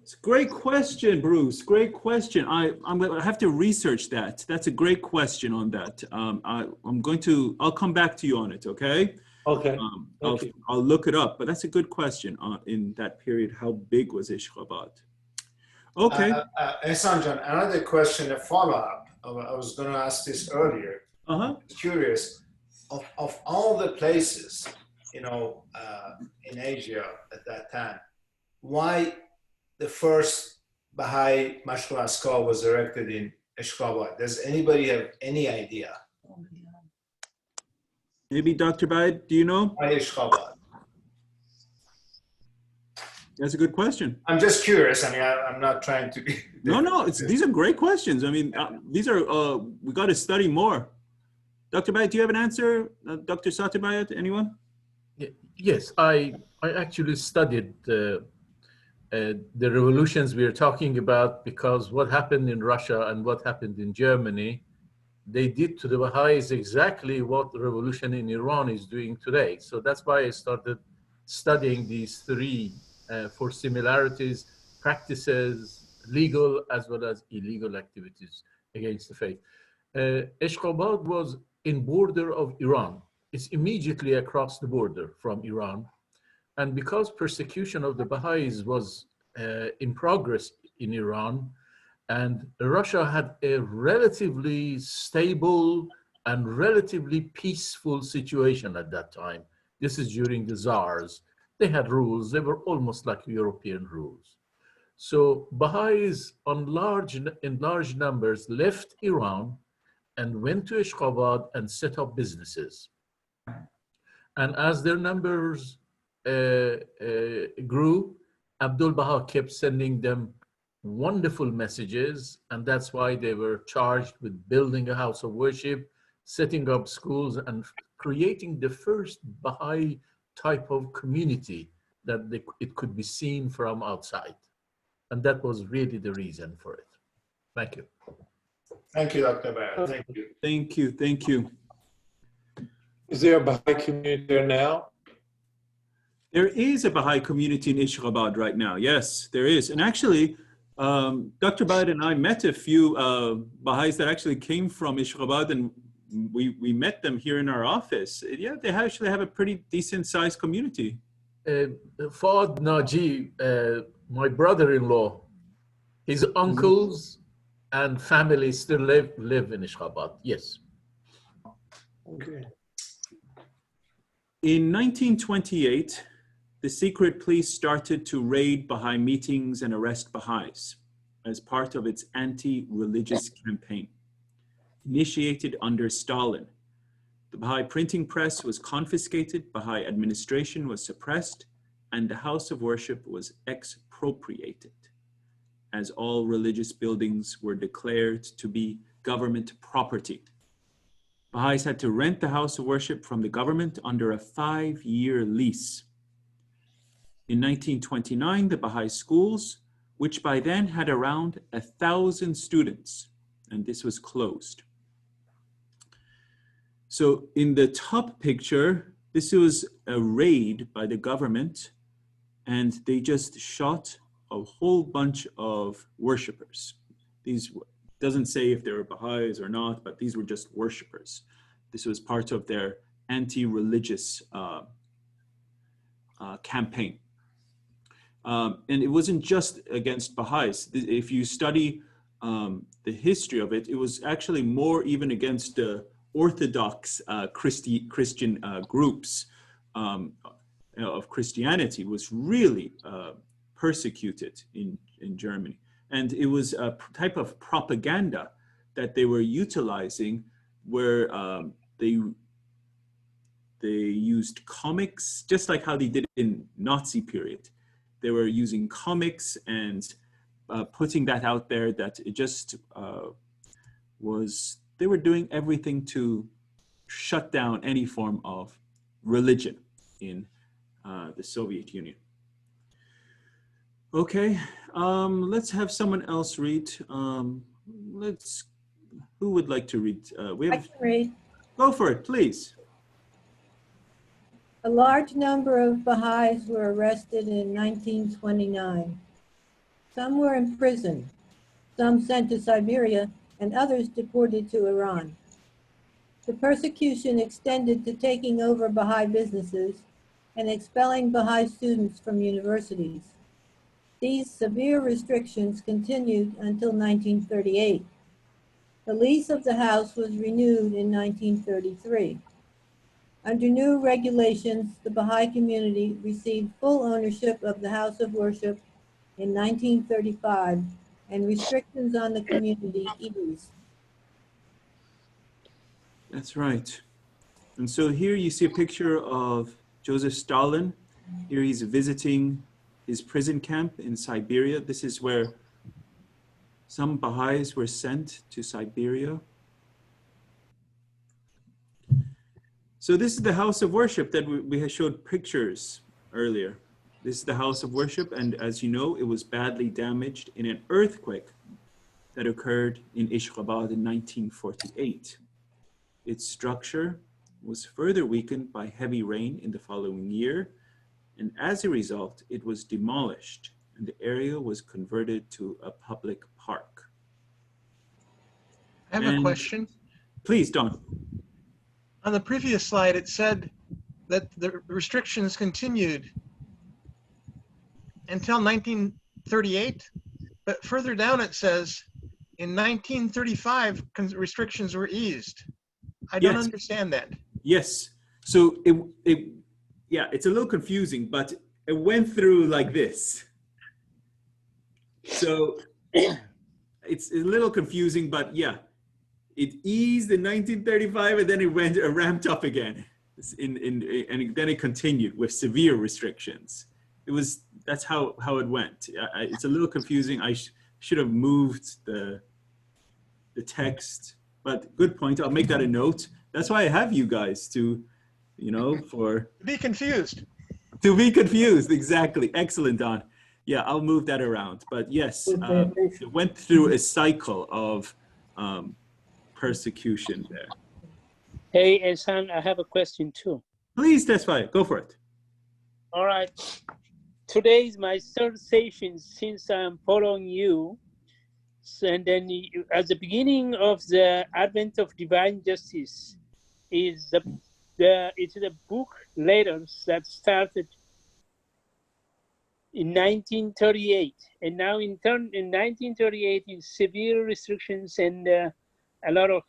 It's a great question, Bruce. Great question. I'm going to have to research that. That's a great question on that. I'll come back to you on it, okay? Okay. I'll look it up, but that's a good question in that period. How big was Ishqabad? Okay. Ehsan, another question, a follow-up. I was going to ask this earlier. Curious, of all the places in Asia at that time, why the first Baha'i Mashkul Askar was erected in Ashgabat? Does anybody have any idea? Maybe Dr. Baid, do you know? Why Ashgabat? That's a good question. I'm just curious. I mean, I'm not trying to be. No, these are great questions. I mean, these are, we got to study more. Dr. Baid, do you have an answer? Dr. Satterbayat, anyone? Yes, I actually studied the revolutions we are talking about, because what happened in Russia and what happened in Germany, they did to the Baha'is exactly what the revolution in Iran is doing today. So that's why I started studying these three for similarities, practices, legal as well as illegal activities against the faith. Ashgabat was in border of Iran. It's immediately across the border from Iran. And because persecution of the Baha'is was in progress in Iran, and Russia had a relatively stable and relatively peaceful situation at that time. This is during the Tsars. They had rules. They were almost like European rules. So Baha'is in large numbers left Iran and went to Ashgabat and set up businesses. And as their numbers grew, Abdul Baha kept sending them wonderful messages, and that's why they were charged with building a house of worship, setting up schools, and creating the first Baha'i type of community that it could be seen from outside. And that was really the reason for it. Thank you. Thank you, Dr. Baid. Thank you. Thank you, thank you. Is there a Baha'i community there now? There is a Baha'i community in Ashgabat right now. Yes, there is. And actually, Dr. Baid and I met a few Baha'is that actually came from Ashgabat, and we met them here in our office. Yeah, they actually have a pretty decent sized community. Fawad Naji, my brother-in-law, his uncles and family still live in Ashgabat. Yes. Okay. In 1928, the secret police started to raid Baha'i meetings and arrest Baha'is as part of its anti-religious campaign, initiated under Stalin. The Baha'i printing press was confiscated, Baha'i administration was suppressed, and the house of worship was expropriated, as all religious buildings were declared to be government property. Baha'is had to rent the house of worship from the government under a 5-year lease. In 1929, the Baha'i schools, which by then had around 1,000 students, and this was closed. So in the top picture, this was a raid by the government, and they just shot a whole bunch of worshipers. These doesn't say if they were Baha'is or not, but these were just worshipers. This was part of their anti-religious campaign. And it wasn't just against Baha'is. If you study the history of it, it was actually more even against Orthodox Christian groups of Christianity was really persecuted in Germany. And it was a type of propaganda that they were utilizing where they used comics, just like how they did in Nazi period. They were using comics and putting that out there, that it just they were doing everything to shut down any form of religion in the Soviet Union. Okay, let's have someone else read. Who would like to read? I can read. Go for it, please. A large number of Baha'is were arrested in 1929. Some were imprisoned, some sent to Siberia, and others deported to Iran. The persecution extended to taking over Baha'i businesses and expelling Baha'i students from universities. These severe restrictions continued until 1938. The lease of the house was renewed in 1933. Under new regulations, the Baha'i community received full ownership of the house of worship in 1935, and restrictions on the community eased. That's right. And so here you see a picture of Joseph Stalin. Here he's visiting his prison camp in Siberia. This is where some Baha'is were sent to Siberia. So this is the house of worship that we showed pictures earlier. This is the house of worship, and as you know, it was badly damaged in an earthquake that occurred in Ashgabat in 1948. Its structure was further weakened by heavy rain in the following year, and as a result, it was demolished, and the area was converted to a public park. I have a question. Please, Don. On the previous slide, it said that the restrictions continued until 1938, but further down it says in 1935 restrictions were eased. I don't understand that. Yes. So yeah, it's a little confusing, but it went through like this. So it's a little confusing, but yeah, it eased in 1935 and then it ramped up again. And then it continued with severe restrictions. That's how it went. It's a little confusing. I should have moved the text, but good point. I'll make that a note. That's why I have you guys to be confused. To be confused, exactly. Excellent, Don. Yeah, I'll move that around. But yes, it went through a cycle of persecution there. Hey, Ehsan, I have a question too. Please, Tesfaye, go for it. All right. Today is my third session since I'm following you. So, and then at the beginning of the Advent of Divine Justice is it's the book Letters that started in 1938, and now in 1938 in severe restrictions and a lot of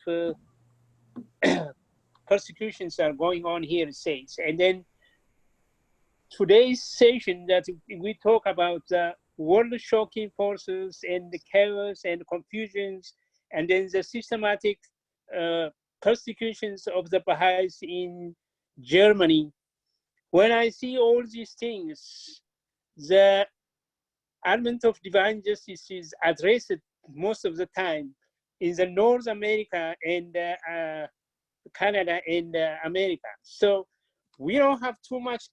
persecutions are going on here, it says. And then today's session that we talk about the world shocking forces and the chaos and confusions, and then the systematic persecutions of the Baha'is in Germany. When I see all these things, the Advent of Divine Justice is addressed most of the time in the North America and Canada and America. So we don't have too much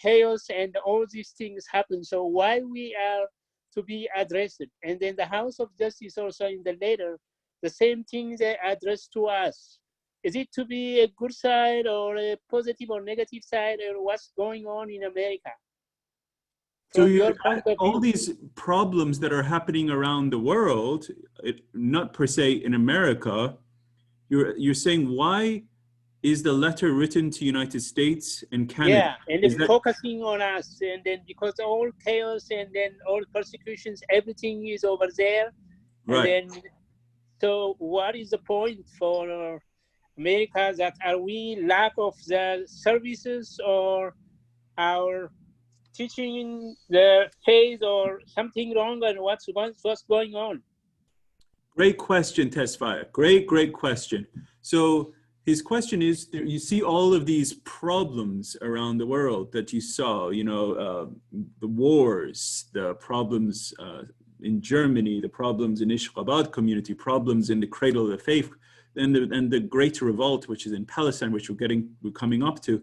chaos and all these things happen. So why we are to be addressed? And then the House of Justice also in the letter, the same thing they address to us. Is it to be a good side or a positive or negative side, or what's going on in America? So all these problems that are happening around the world, not per se in America, you're saying why is the letter written to United States and Canada? Yeah, and then focusing on us, and then because all chaos and then all persecutions, everything is over there. Right. And then, so what is the point for America? That are we lack of the services or our teaching the faith or something wrong, and what's going on? Great question, Tesfaye. Great question. So his question is, you see all of these problems around the world that you saw, the wars, the problems in Germany, the problems in Ashgabat community, problems in the cradle of the faith, and the Great Revolt, which is in Palestine, which we're coming up to.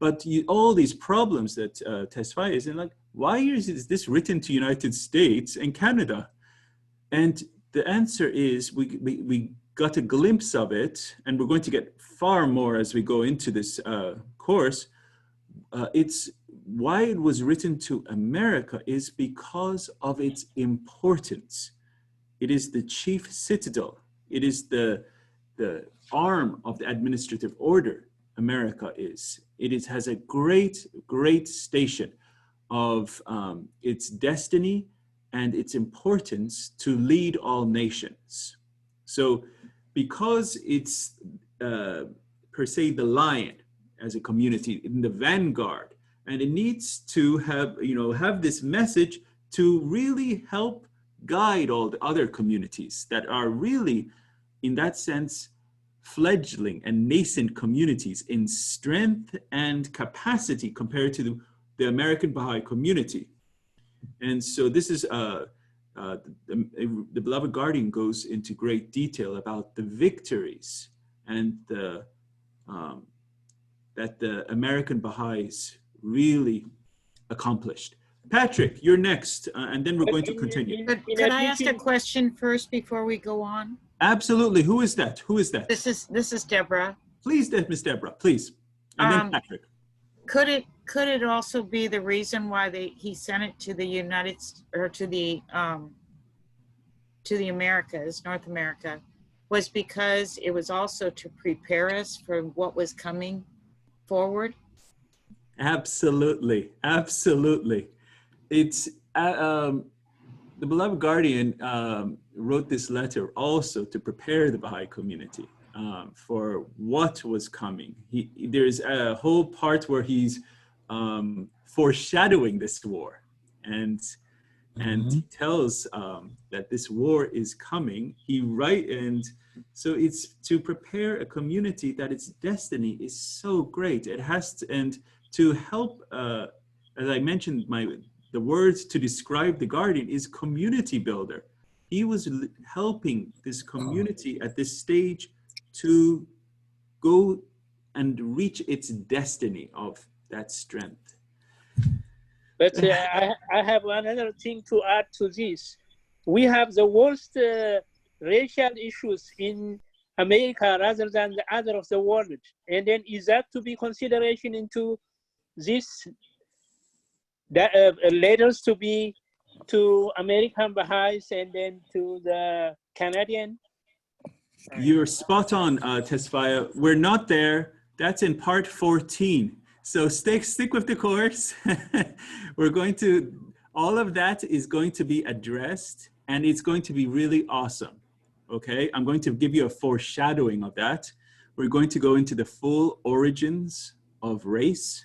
But all these problems that Tesfaye is in, like, why is this written to United States and Canada? And the answer is we got a glimpse of it, and we're going to get far more as we go into this course. It's why it was written to America is because of its importance. It is the chief citadel. It is the arm of the administrative order. America is. It has a great station of its destiny and its importance to lead all nations. So because it's per se the lion, as a community in the vanguard. And it needs to have, have this message to really help guide all the other communities that are really, in that sense, fledgling and nascent communities in strength and capacity compared to the American Baha'i community. And so this is, the Beloved Guardian goes into great detail about the victories and that the American Baha'is really accomplished. Patrick, you're next, and then we're going to continue. Could I ask a question first before we go on? Absolutely. Who is that? Who is that? This is Deborah. Please, Miss Deborah, please. And then Patrick. Could it also be the reason why he sent it to the to the Americas, North America, was because it was also to prepare us for what was coming forward? Absolutely, absolutely. It's the Beloved Guardian wrote this letter also to prepare the Baha'i community for what was coming. There's a whole part where he's foreshadowing this war, and he tells that this war is coming. And so it's to prepare a community that its destiny is so great. It has to, and to help, as I mentioned, the words to describe the Guardian is community builder. He was helping this community at this stage to go and reach its destiny of that strength. But I have another thing to add to this. We have the worst racial issues in America rather than the other of the world. And then is that to be consideration into this letters to be to American Baha'is and then to the Canadian? You're spot on, Tesfaya. We're not there. That's in part 14. So stick with the course. We're going to, all of that is going to be addressed, and it's going to be really awesome. Okay, I'm going to give you a foreshadowing of that. We're going to go into the full origins of race,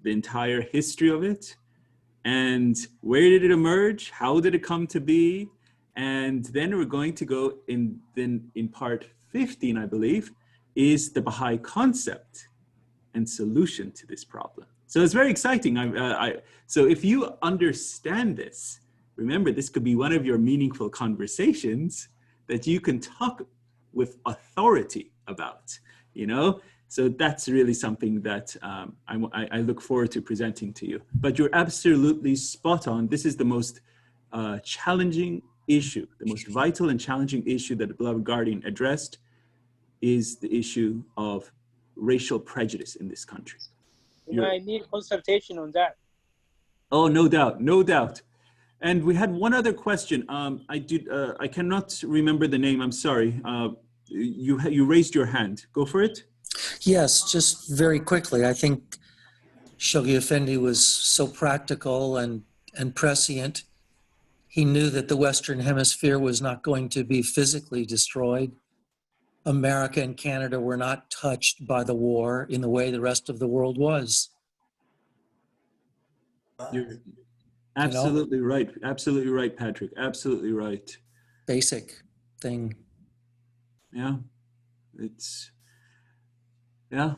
the entire history of it, and where did it emerge? How did it come to be? And then we're going to go in part 15, I believe, is the Baha'i concept and solution to this problem. So it's very exciting. So if you understand this, remember, this could be one of your meaningful conversations that you can talk with authority about, So that's really something that I look forward to presenting to you. But you're absolutely spot on. This is the most challenging issue, the most vital and challenging issue that the Beloved Guardian addressed is the issue of racial prejudice in this country. I need consultation on that. Oh, no doubt, no doubt. And we had one other question. I cannot remember the name. I'm sorry. You raised your hand. Go for it. Yes, just very quickly. I think Shoghi Effendi was so practical and prescient. He knew that the Western Hemisphere was not going to be physically destroyed. America and Canada were not touched by the war in the way the rest of the world was. You're absolutely right. Absolutely right, Patrick. Absolutely right. Basic thing. Yeah. Yeah.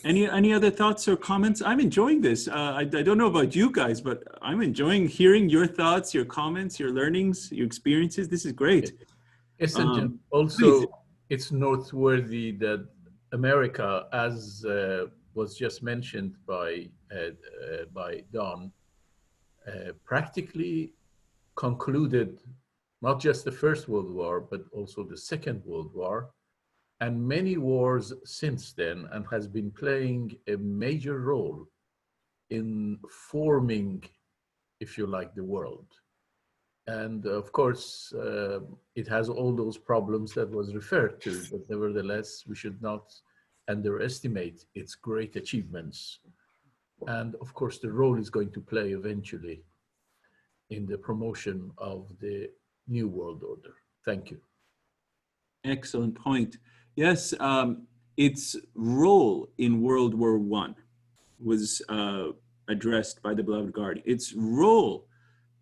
Any other thoughts or comments? I'm enjoying this. I don't know about you guys, but I'm enjoying hearing your thoughts, your comments, your learnings, your experiences. This is great. Yes, and also it's noteworthy that America, as was just mentioned by Don, practically concluded not just the First World War, but also the Second World War, and many wars since then, and has been playing a major role in forming, if you like, the world. And of course, it has all those problems that was referred to, but nevertheless, we should not underestimate its great achievements. And of course, the role is going to play eventually in the promotion of the new world order. Thank you. Excellent point. Yes, its role in World War I was addressed by the Beloved Guardian. Its role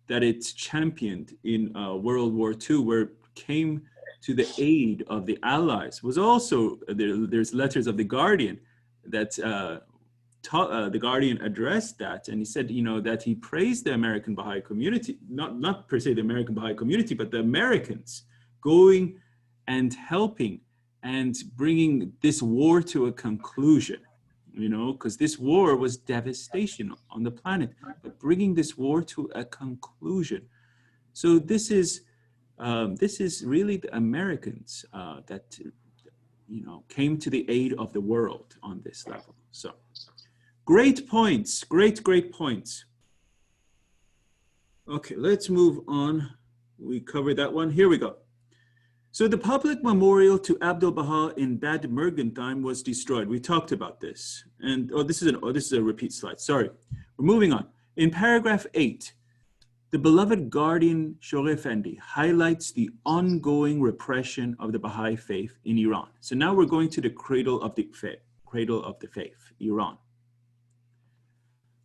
that it's championed in World War II, where it came to the aid of the Allies, was also, there's letters of the Guardian that the Guardian addressed that, and he said, you know, that he praised the American Baha'i community, not per se the American Baha'i community, but the Americans going and helping and bringing this war to a conclusion, you know, because this war was devastation on the planet, but bringing this war to a conclusion. So this is really the Americans that, you know, came to the aid of the world on this level. So great points, great points. Okay, let's move on. We covered that one. Here we go. So the public memorial to Abdul Baha in Bad Mergentheim was destroyed. We talked about this. And this is a repeat slide. Sorry. We're moving on. In paragraph 8, the Beloved Guardian Shough Effendi highlights the ongoing repression of the Baha'i faith in Iran. So now we're going to the cradle of the faith, Iran.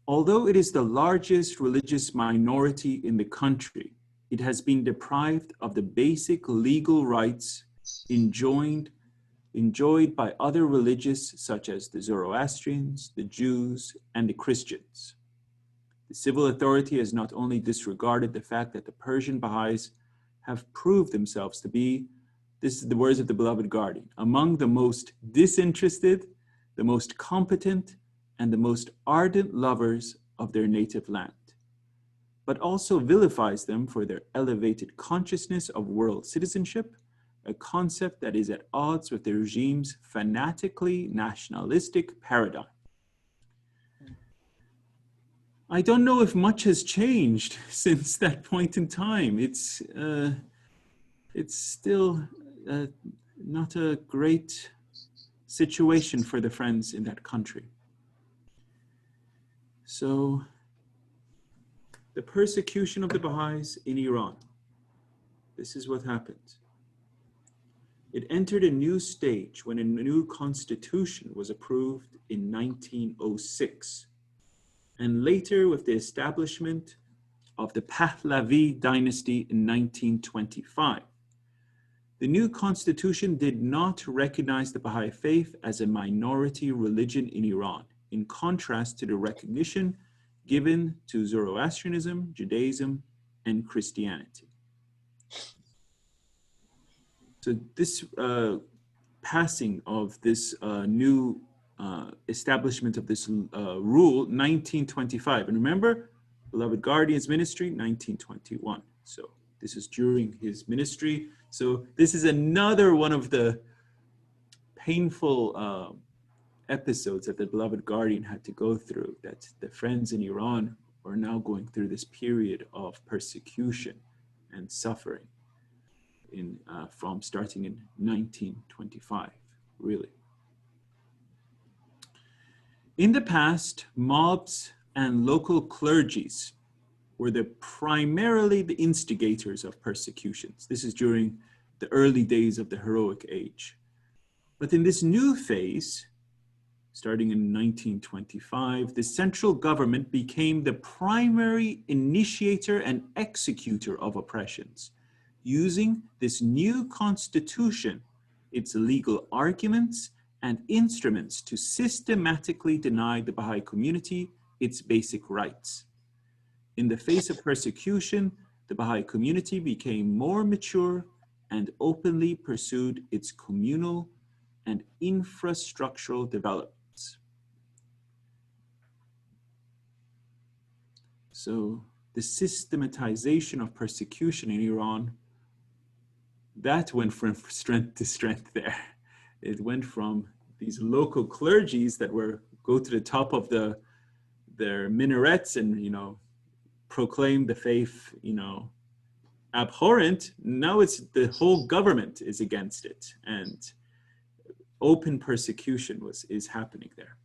Although it is the largest religious minority in the country, it has been deprived of the basic legal rights enjoyed by other religions such as the Zoroastrians, the Jews, and the Christians. The civil authority has not only disregarded the fact that the Persian Baha'is have proved themselves to be, this is the words of the Beloved Guardian, among the most disinterested, the most competent, and the most ardent lovers of their native land, but also vilifies them for their elevated consciousness of world citizenship, a concept that is at odds with the regime's fanatically nationalistic paradigm. I don't know if much has changed since that point in time. It's still not a great situation for the friends in that country. So, the persecution of the Baha'is in Iran. This is what happened. It entered a new stage when a new constitution was approved in 1906, and later with the establishment of the Pahlavi dynasty in 1925. The new constitution did not recognize the Baha'i faith as a minority religion in Iran, in contrast to the recognition given to Zoroastrianism, Judaism, and Christianity. So this passing of this new establishment of this rule, 1925. And remember, Beloved Guardian's ministry, 1921. So this is during his ministry. So this is another one of the painful episodes that the Beloved Guardian had to go through, that the friends in Iran are now going through this period of persecution and suffering from starting in 1925, really. In the past, mobs and local clergies were primarily the instigators of persecutions. This is during the early days of the heroic age. But in this new phase, starting in 1925, the central government became the primary initiator and executor of oppressions, using this new constitution, its legal arguments and instruments to systematically deny the Baha'i community its basic rights. In the face of persecution, the Baha'i community became more mature and openly pursued its communal and infrastructural developments. So the systematization of persecution in Iran, that went from strength to strength there. It went from these local clergies that go to the top of their minarets and, you know, proclaim the faith, you know, abhorrent. Now it's the whole government is against it, and open persecution is happening there.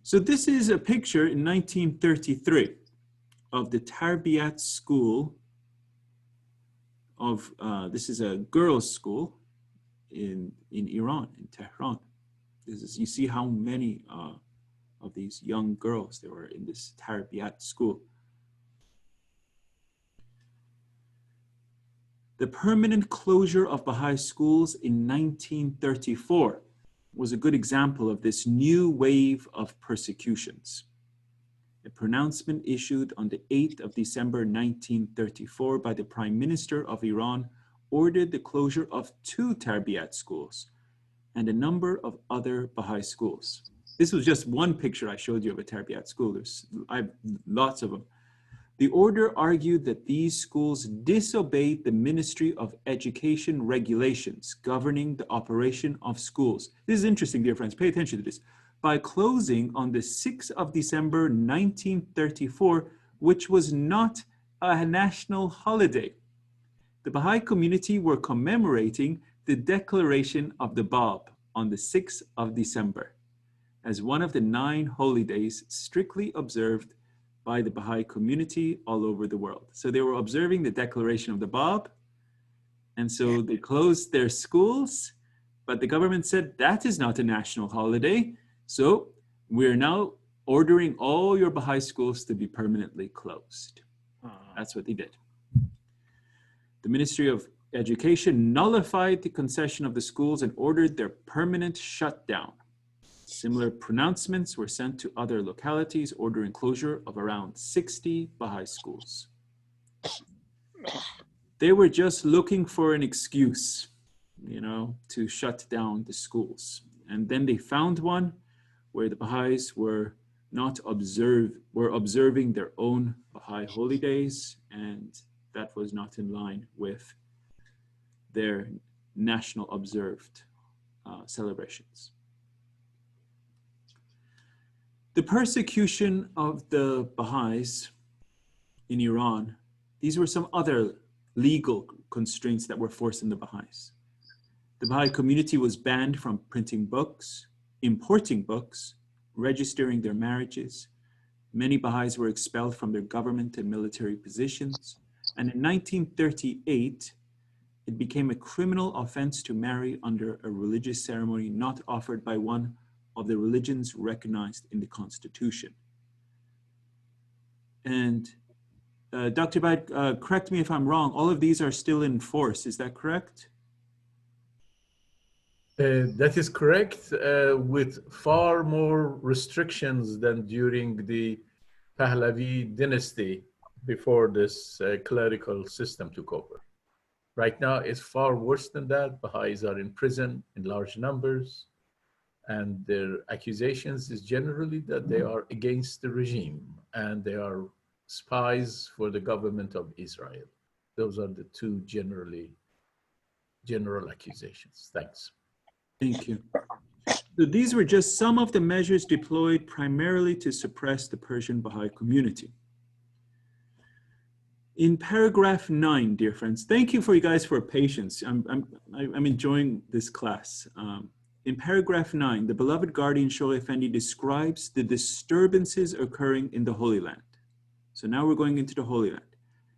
So this is a picture in 1933 of the Tarbiyat school of, this is a girls' school in Iran, in Tehran. You see how many of these young girls there were in this Tarbiyat school. The permanent closure of Baha'i schools in 1934 was a good example of this new wave of persecutions. A pronouncement issued on the 8th of December 1934 by the Prime Minister of Iran ordered the closure of 2 Tarbiyat schools and a number of other Baha'i schools. This was just one picture I showed you of a Tarbiyat school. I have lots of them. The order argued that these schools disobeyed the Ministry of Education regulations governing the operation of schools. This is interesting, dear friends. Pay attention to this. By closing on the 6th of December 1934, which was not a national holiday, the Baha'i community were commemorating the declaration of the Bab on the 6th of December as one of the 9 holy days strictly observed by the Baha'i community all over the world. So they were observing the declaration of the Bab, and so they closed their schools, but the government said that is not a national holiday, so we're now ordering all your Baha'i schools to be permanently closed. That's what they did. The Ministry of Education nullified the concession of the schools and ordered their permanent shutdown. Similar pronouncements were sent to other localities, ordering closure of around 60 Baha'i schools. They were just looking for an excuse, to shut down the schools. And then they found one where the Baha'is were observing their own Baha'i holy days, and that was not in line with their national observed celebrations. The persecution of the Baha'is in Iran, these were some other legal constraints that were forced on the Baha'is. The Baha'i community was banned from printing books, importing books, registering their marriages. Many Baha'is were expelled from their government and military positions. And in 1938, it became a criminal offense to marry under a religious ceremony not offered by one of the religions recognized in the Constitution. And Dr. Bide, correct me if I'm wrong, all of these are still in force, is that correct? That is correct, with far more restrictions than during the Pahlavi dynasty before this clerical system took over. Right now, it's far worse than that. Baha'is are in prison in large numbers, and their accusations is generally that they are against the regime and they are spies for the government of Israel. Those are the 2 general accusations. Thanks. Thank you. So these were just some of the measures deployed primarily to suppress the Persian Baha'i community. In paragraph 9, dear friends, thank you for you guys for patience. I'm enjoying this class. In paragraph 9, the beloved guardian Shough Effendi describes the disturbances occurring in the Holy Land. So now we're going into the Holy Land.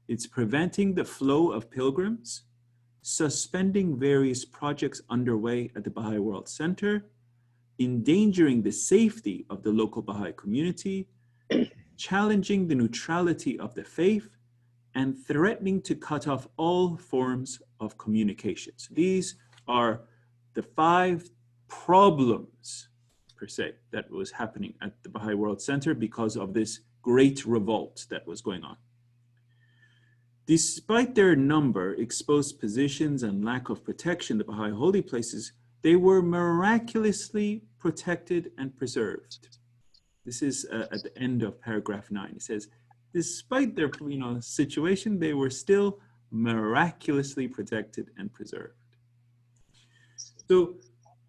It's preventing the flow of pilgrims, suspending various projects underway at the Baha'i World Center, endangering the safety of the local Baha'i community, challenging the neutrality of the faith, and threatening to cut off all forms of communications. These are the 5 problems, per se, that was happening at the Baha'i World Center because of this great revolt that was going on. Despite their number, exposed positions, and lack of protection, the Baha'i holy places, they were miraculously protected and preserved. This is at the end of paragraph 9. It says, despite their situation, they were still miraculously protected and preserved. So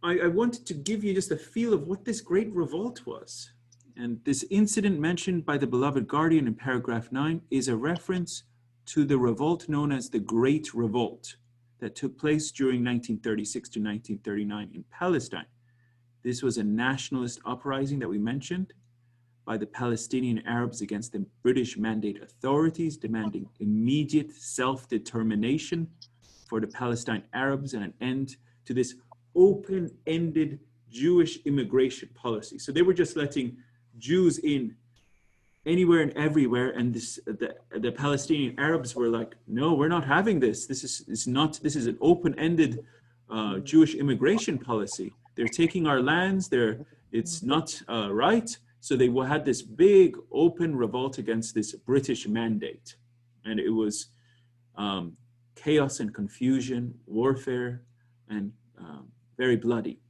I wanted to give you just a feel of what this great revolt was. And this incident mentioned by the beloved guardian in paragraph 9 is a reference to the revolt known as the Great Revolt that took place during 1936 to 1939 in Palestine. This was a nationalist uprising that we mentioned by the Palestinian Arabs against the British Mandate authorities, demanding immediate self-determination for the Palestine Arabs and an end to this open-ended Jewish immigration policy. So they were just letting Jews in anywhere and everywhere, and the Palestinian Arabs were like, no, we're not having this. This is an open-ended Jewish immigration policy. They're taking our lands. It's not right. So they had this big open revolt against this British mandate, and it was chaos and confusion, warfare, and very bloody.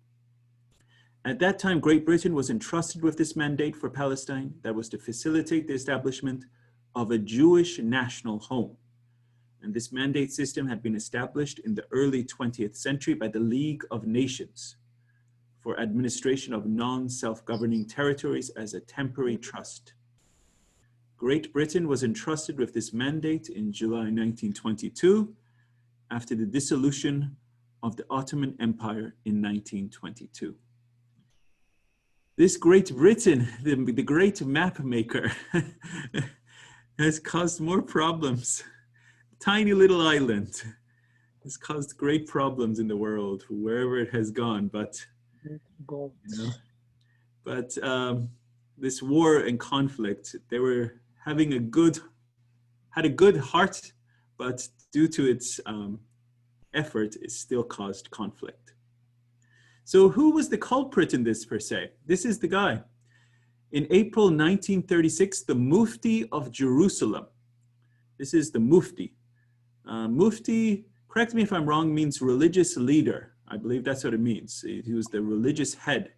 At that time, Great Britain was entrusted with this mandate for Palestine that was to facilitate the establishment of a Jewish national home. And this mandate system had been established in the early 20th century by the League of Nations for administration of non-self-governing territories as a temporary trust. Great Britain was entrusted with this mandate in July 1922 after the dissolution of the Ottoman Empire in 1922. This Great Britain, the great map maker, has caused more problems. Tiny little island has caused great problems in the world, wherever it has gone. But, this war and conflict, they were having had a good heart, but due to its effort, it still caused conflict. So who was the culprit in this per se? This is the guy. In April 1936, the Mufti of Jerusalem. This is the Mufti. Mufti, correct me if I'm wrong, means religious leader. I believe that's what it means. He was the religious head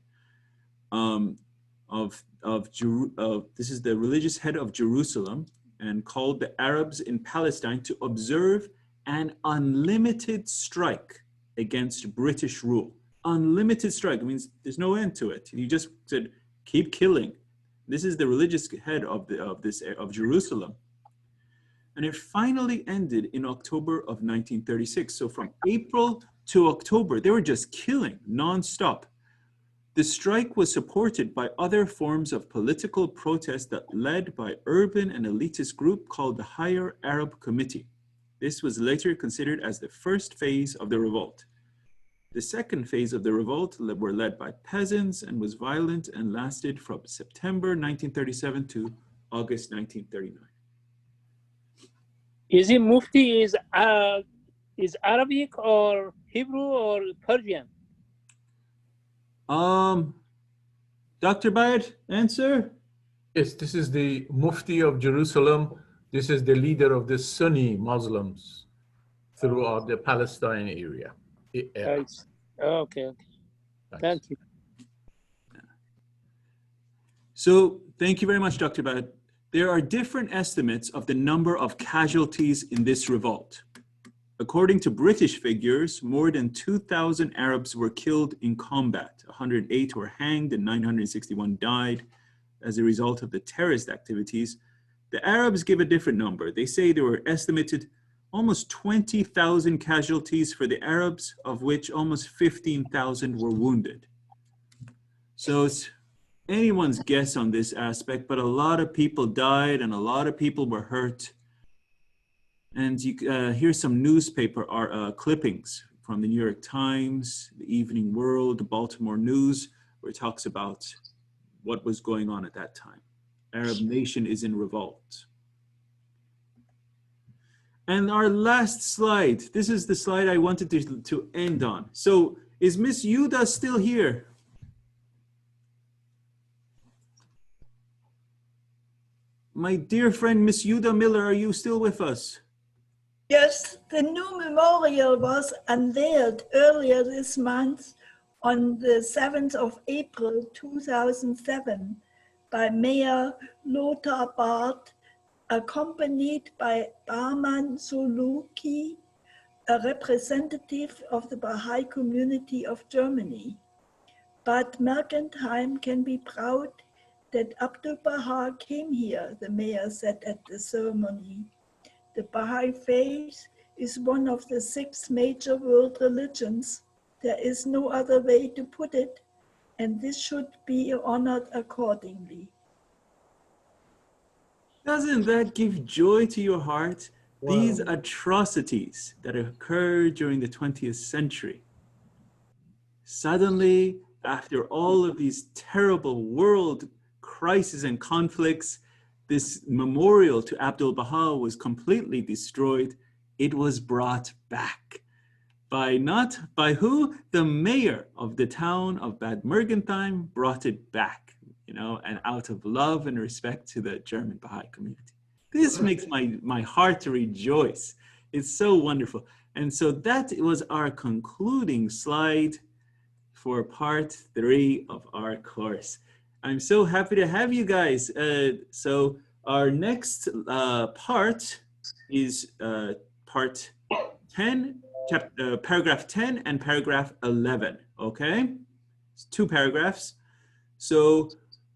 this is the religious head of Jerusalem, and called the Arabs in Palestine to observe an unlimited strike against British rule. Unlimited strike means there's no end to it. He just said, keep killing. This is the religious head of Jerusalem. And it finally ended in October of 1936. So from April to October, they were just killing nonstop. The strike was supported by other forms of political protest that led by urban and elitist group called the Higher Arab Committee. This was later considered as the first phase of the revolt. The second phase of the revolt were led by peasants and was violent and lasted from September 1937 to August 1939. Is it Mufti is Arabic or Hebrew or Persian? Dr. Bayat, answer? Yes, this is the Mufti of Jerusalem. This is the leader of the Sunni Muslims throughout the Palestine area. Okay. Thank you. So thank you very much, Dr. Bayat. There are different estimates of the number of casualties in this revolt. According to British figures, more than 2,000 Arabs were killed in combat. 108 were hanged and 961 died as a result of the terrorist activities. The Arabs give a different number. They say there were estimated almost 20,000 casualties for the Arabs, of which almost 15,000 were wounded. So it's anyone's guess on this aspect, but a lot of people died and a lot of people were hurt. And here's some newspaper clippings from the New York Times, the Evening World, the Baltimore News, where it talks about what was going on at that time. Arab nation is in revolt. And our last slide, this is the slide I wanted to end on. So is Miss Yuda still here? My dear friend, Miss Yuda Miller, are you still with us? Yes, the new memorial was unveiled earlier this month on the 7th of April 2007 by Mayor Lothar Barth, accompanied by Barman Suluki, a representative of the Bahá'í Community of Germany. But Mergentheim can be proud that Abdul Baha came here, the mayor said at the ceremony. The Baha'i faith is one of the 6 major world religions. There is no other way to put it, and this should be honored accordingly. Doesn't that give joy to your heart? Wow. These atrocities that occurred during the 20th century, Suddenly, after all of these terrible world crises and conflicts, this memorial to Abdul Baha was completely destroyed. It was brought back by who? The mayor of the town of Bad Mergentheim brought it back, you know, and out of love and respect to the German Baha'i community. This makes my heart rejoice. It's so wonderful. And so that was our concluding slide for part 3 of our course. I'm so happy to have you guys. So our next part is part 10, paragraph 10 and paragraph 11, okay? It's 2 paragraphs. So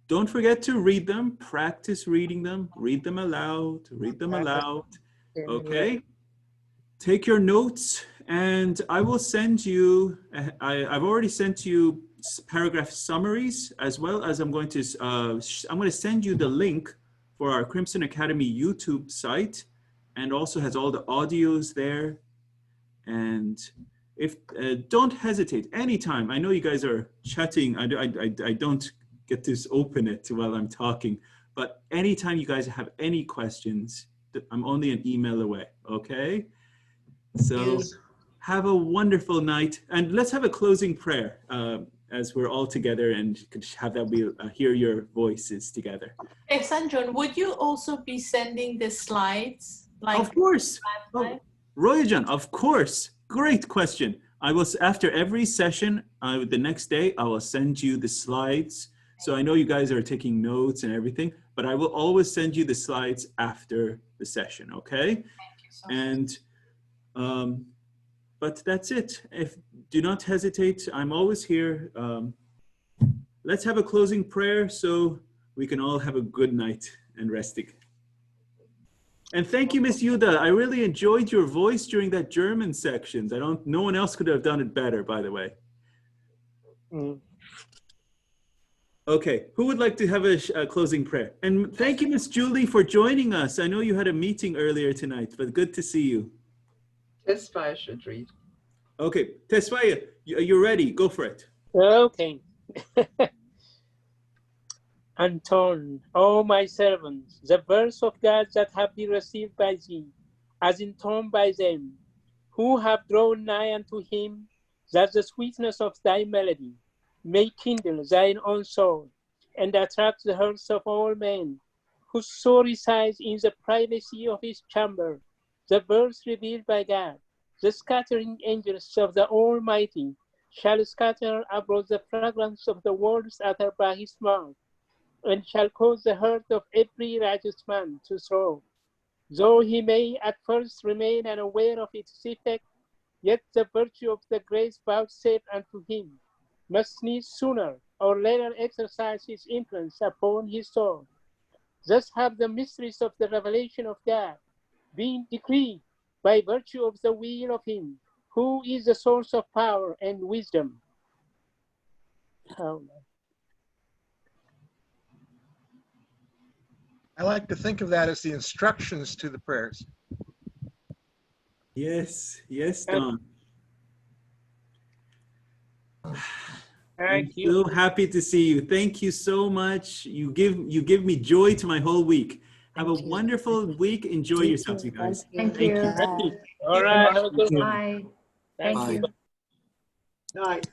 don't forget to read them, practice reading them, read them aloud, okay? Take your notes, and I will send you, I've already sent you paragraph summaries, as well as I'm going to send you the link for our Crimson Academy YouTube site, and also has all the audios there. And if don't hesitate anytime. I know you guys are chatting. I don't get to open it while I'm talking, but anytime you guys have any questions, I'm only an email away, okay? So have a wonderful night, and let's have a closing prayer as we're all together and could have that we hear your voices together. Hey, Sanjon, would you also be sending the slides? Like of course. Royajan, of course. Great question. I will, after every session, the next day, I will send you the slides. So I know you guys are taking notes and everything, but I will always send you the slides after the session, okay? Thank you so much. But that's it. Do not hesitate. I'm always here. Let's have a closing prayer so we can all have a good night and resting. And thank you, Miss Yuda. I really enjoyed your voice during that German sections. No one else could have done it better, by the way. Okay, who would like to have a closing prayer? And thank you, Miss Julie, for joining us. I know you had a meeting earlier tonight, but good to see you. Tesfaye should read. Okay, Tesfaye, you're ready. Go for it. Okay. Anton, O my servants, the verse of God that have been received by thee, as intoned by them, who have drawn nigh unto him, that the sweetness of thy melody may kindle thine own soul, and attract the hearts of all men, whose soul resides in the privacy of his chamber, the verse revealed by God. The scattering angels of the Almighty shall scatter abroad the fragrance of the words uttered by his mouth, and shall cause the heart of every righteous man to throb. Though he may at first remain unaware of its effect, yet the virtue of the grace vouchsafed unto him must needs sooner or later exercise its influence upon his soul. Thus have the mysteries of the revelation of God been decreed by virtue of the will of him who is the source of power and wisdom. I like to think of that as the instructions to the prayers. Yes, yes, Don. I'm so happy to see you. Thank you so much. You give me joy to my whole week. Have a wonderful week. Enjoy yourselves, you guys. Thank you. All right. Bye. Thank you. Night.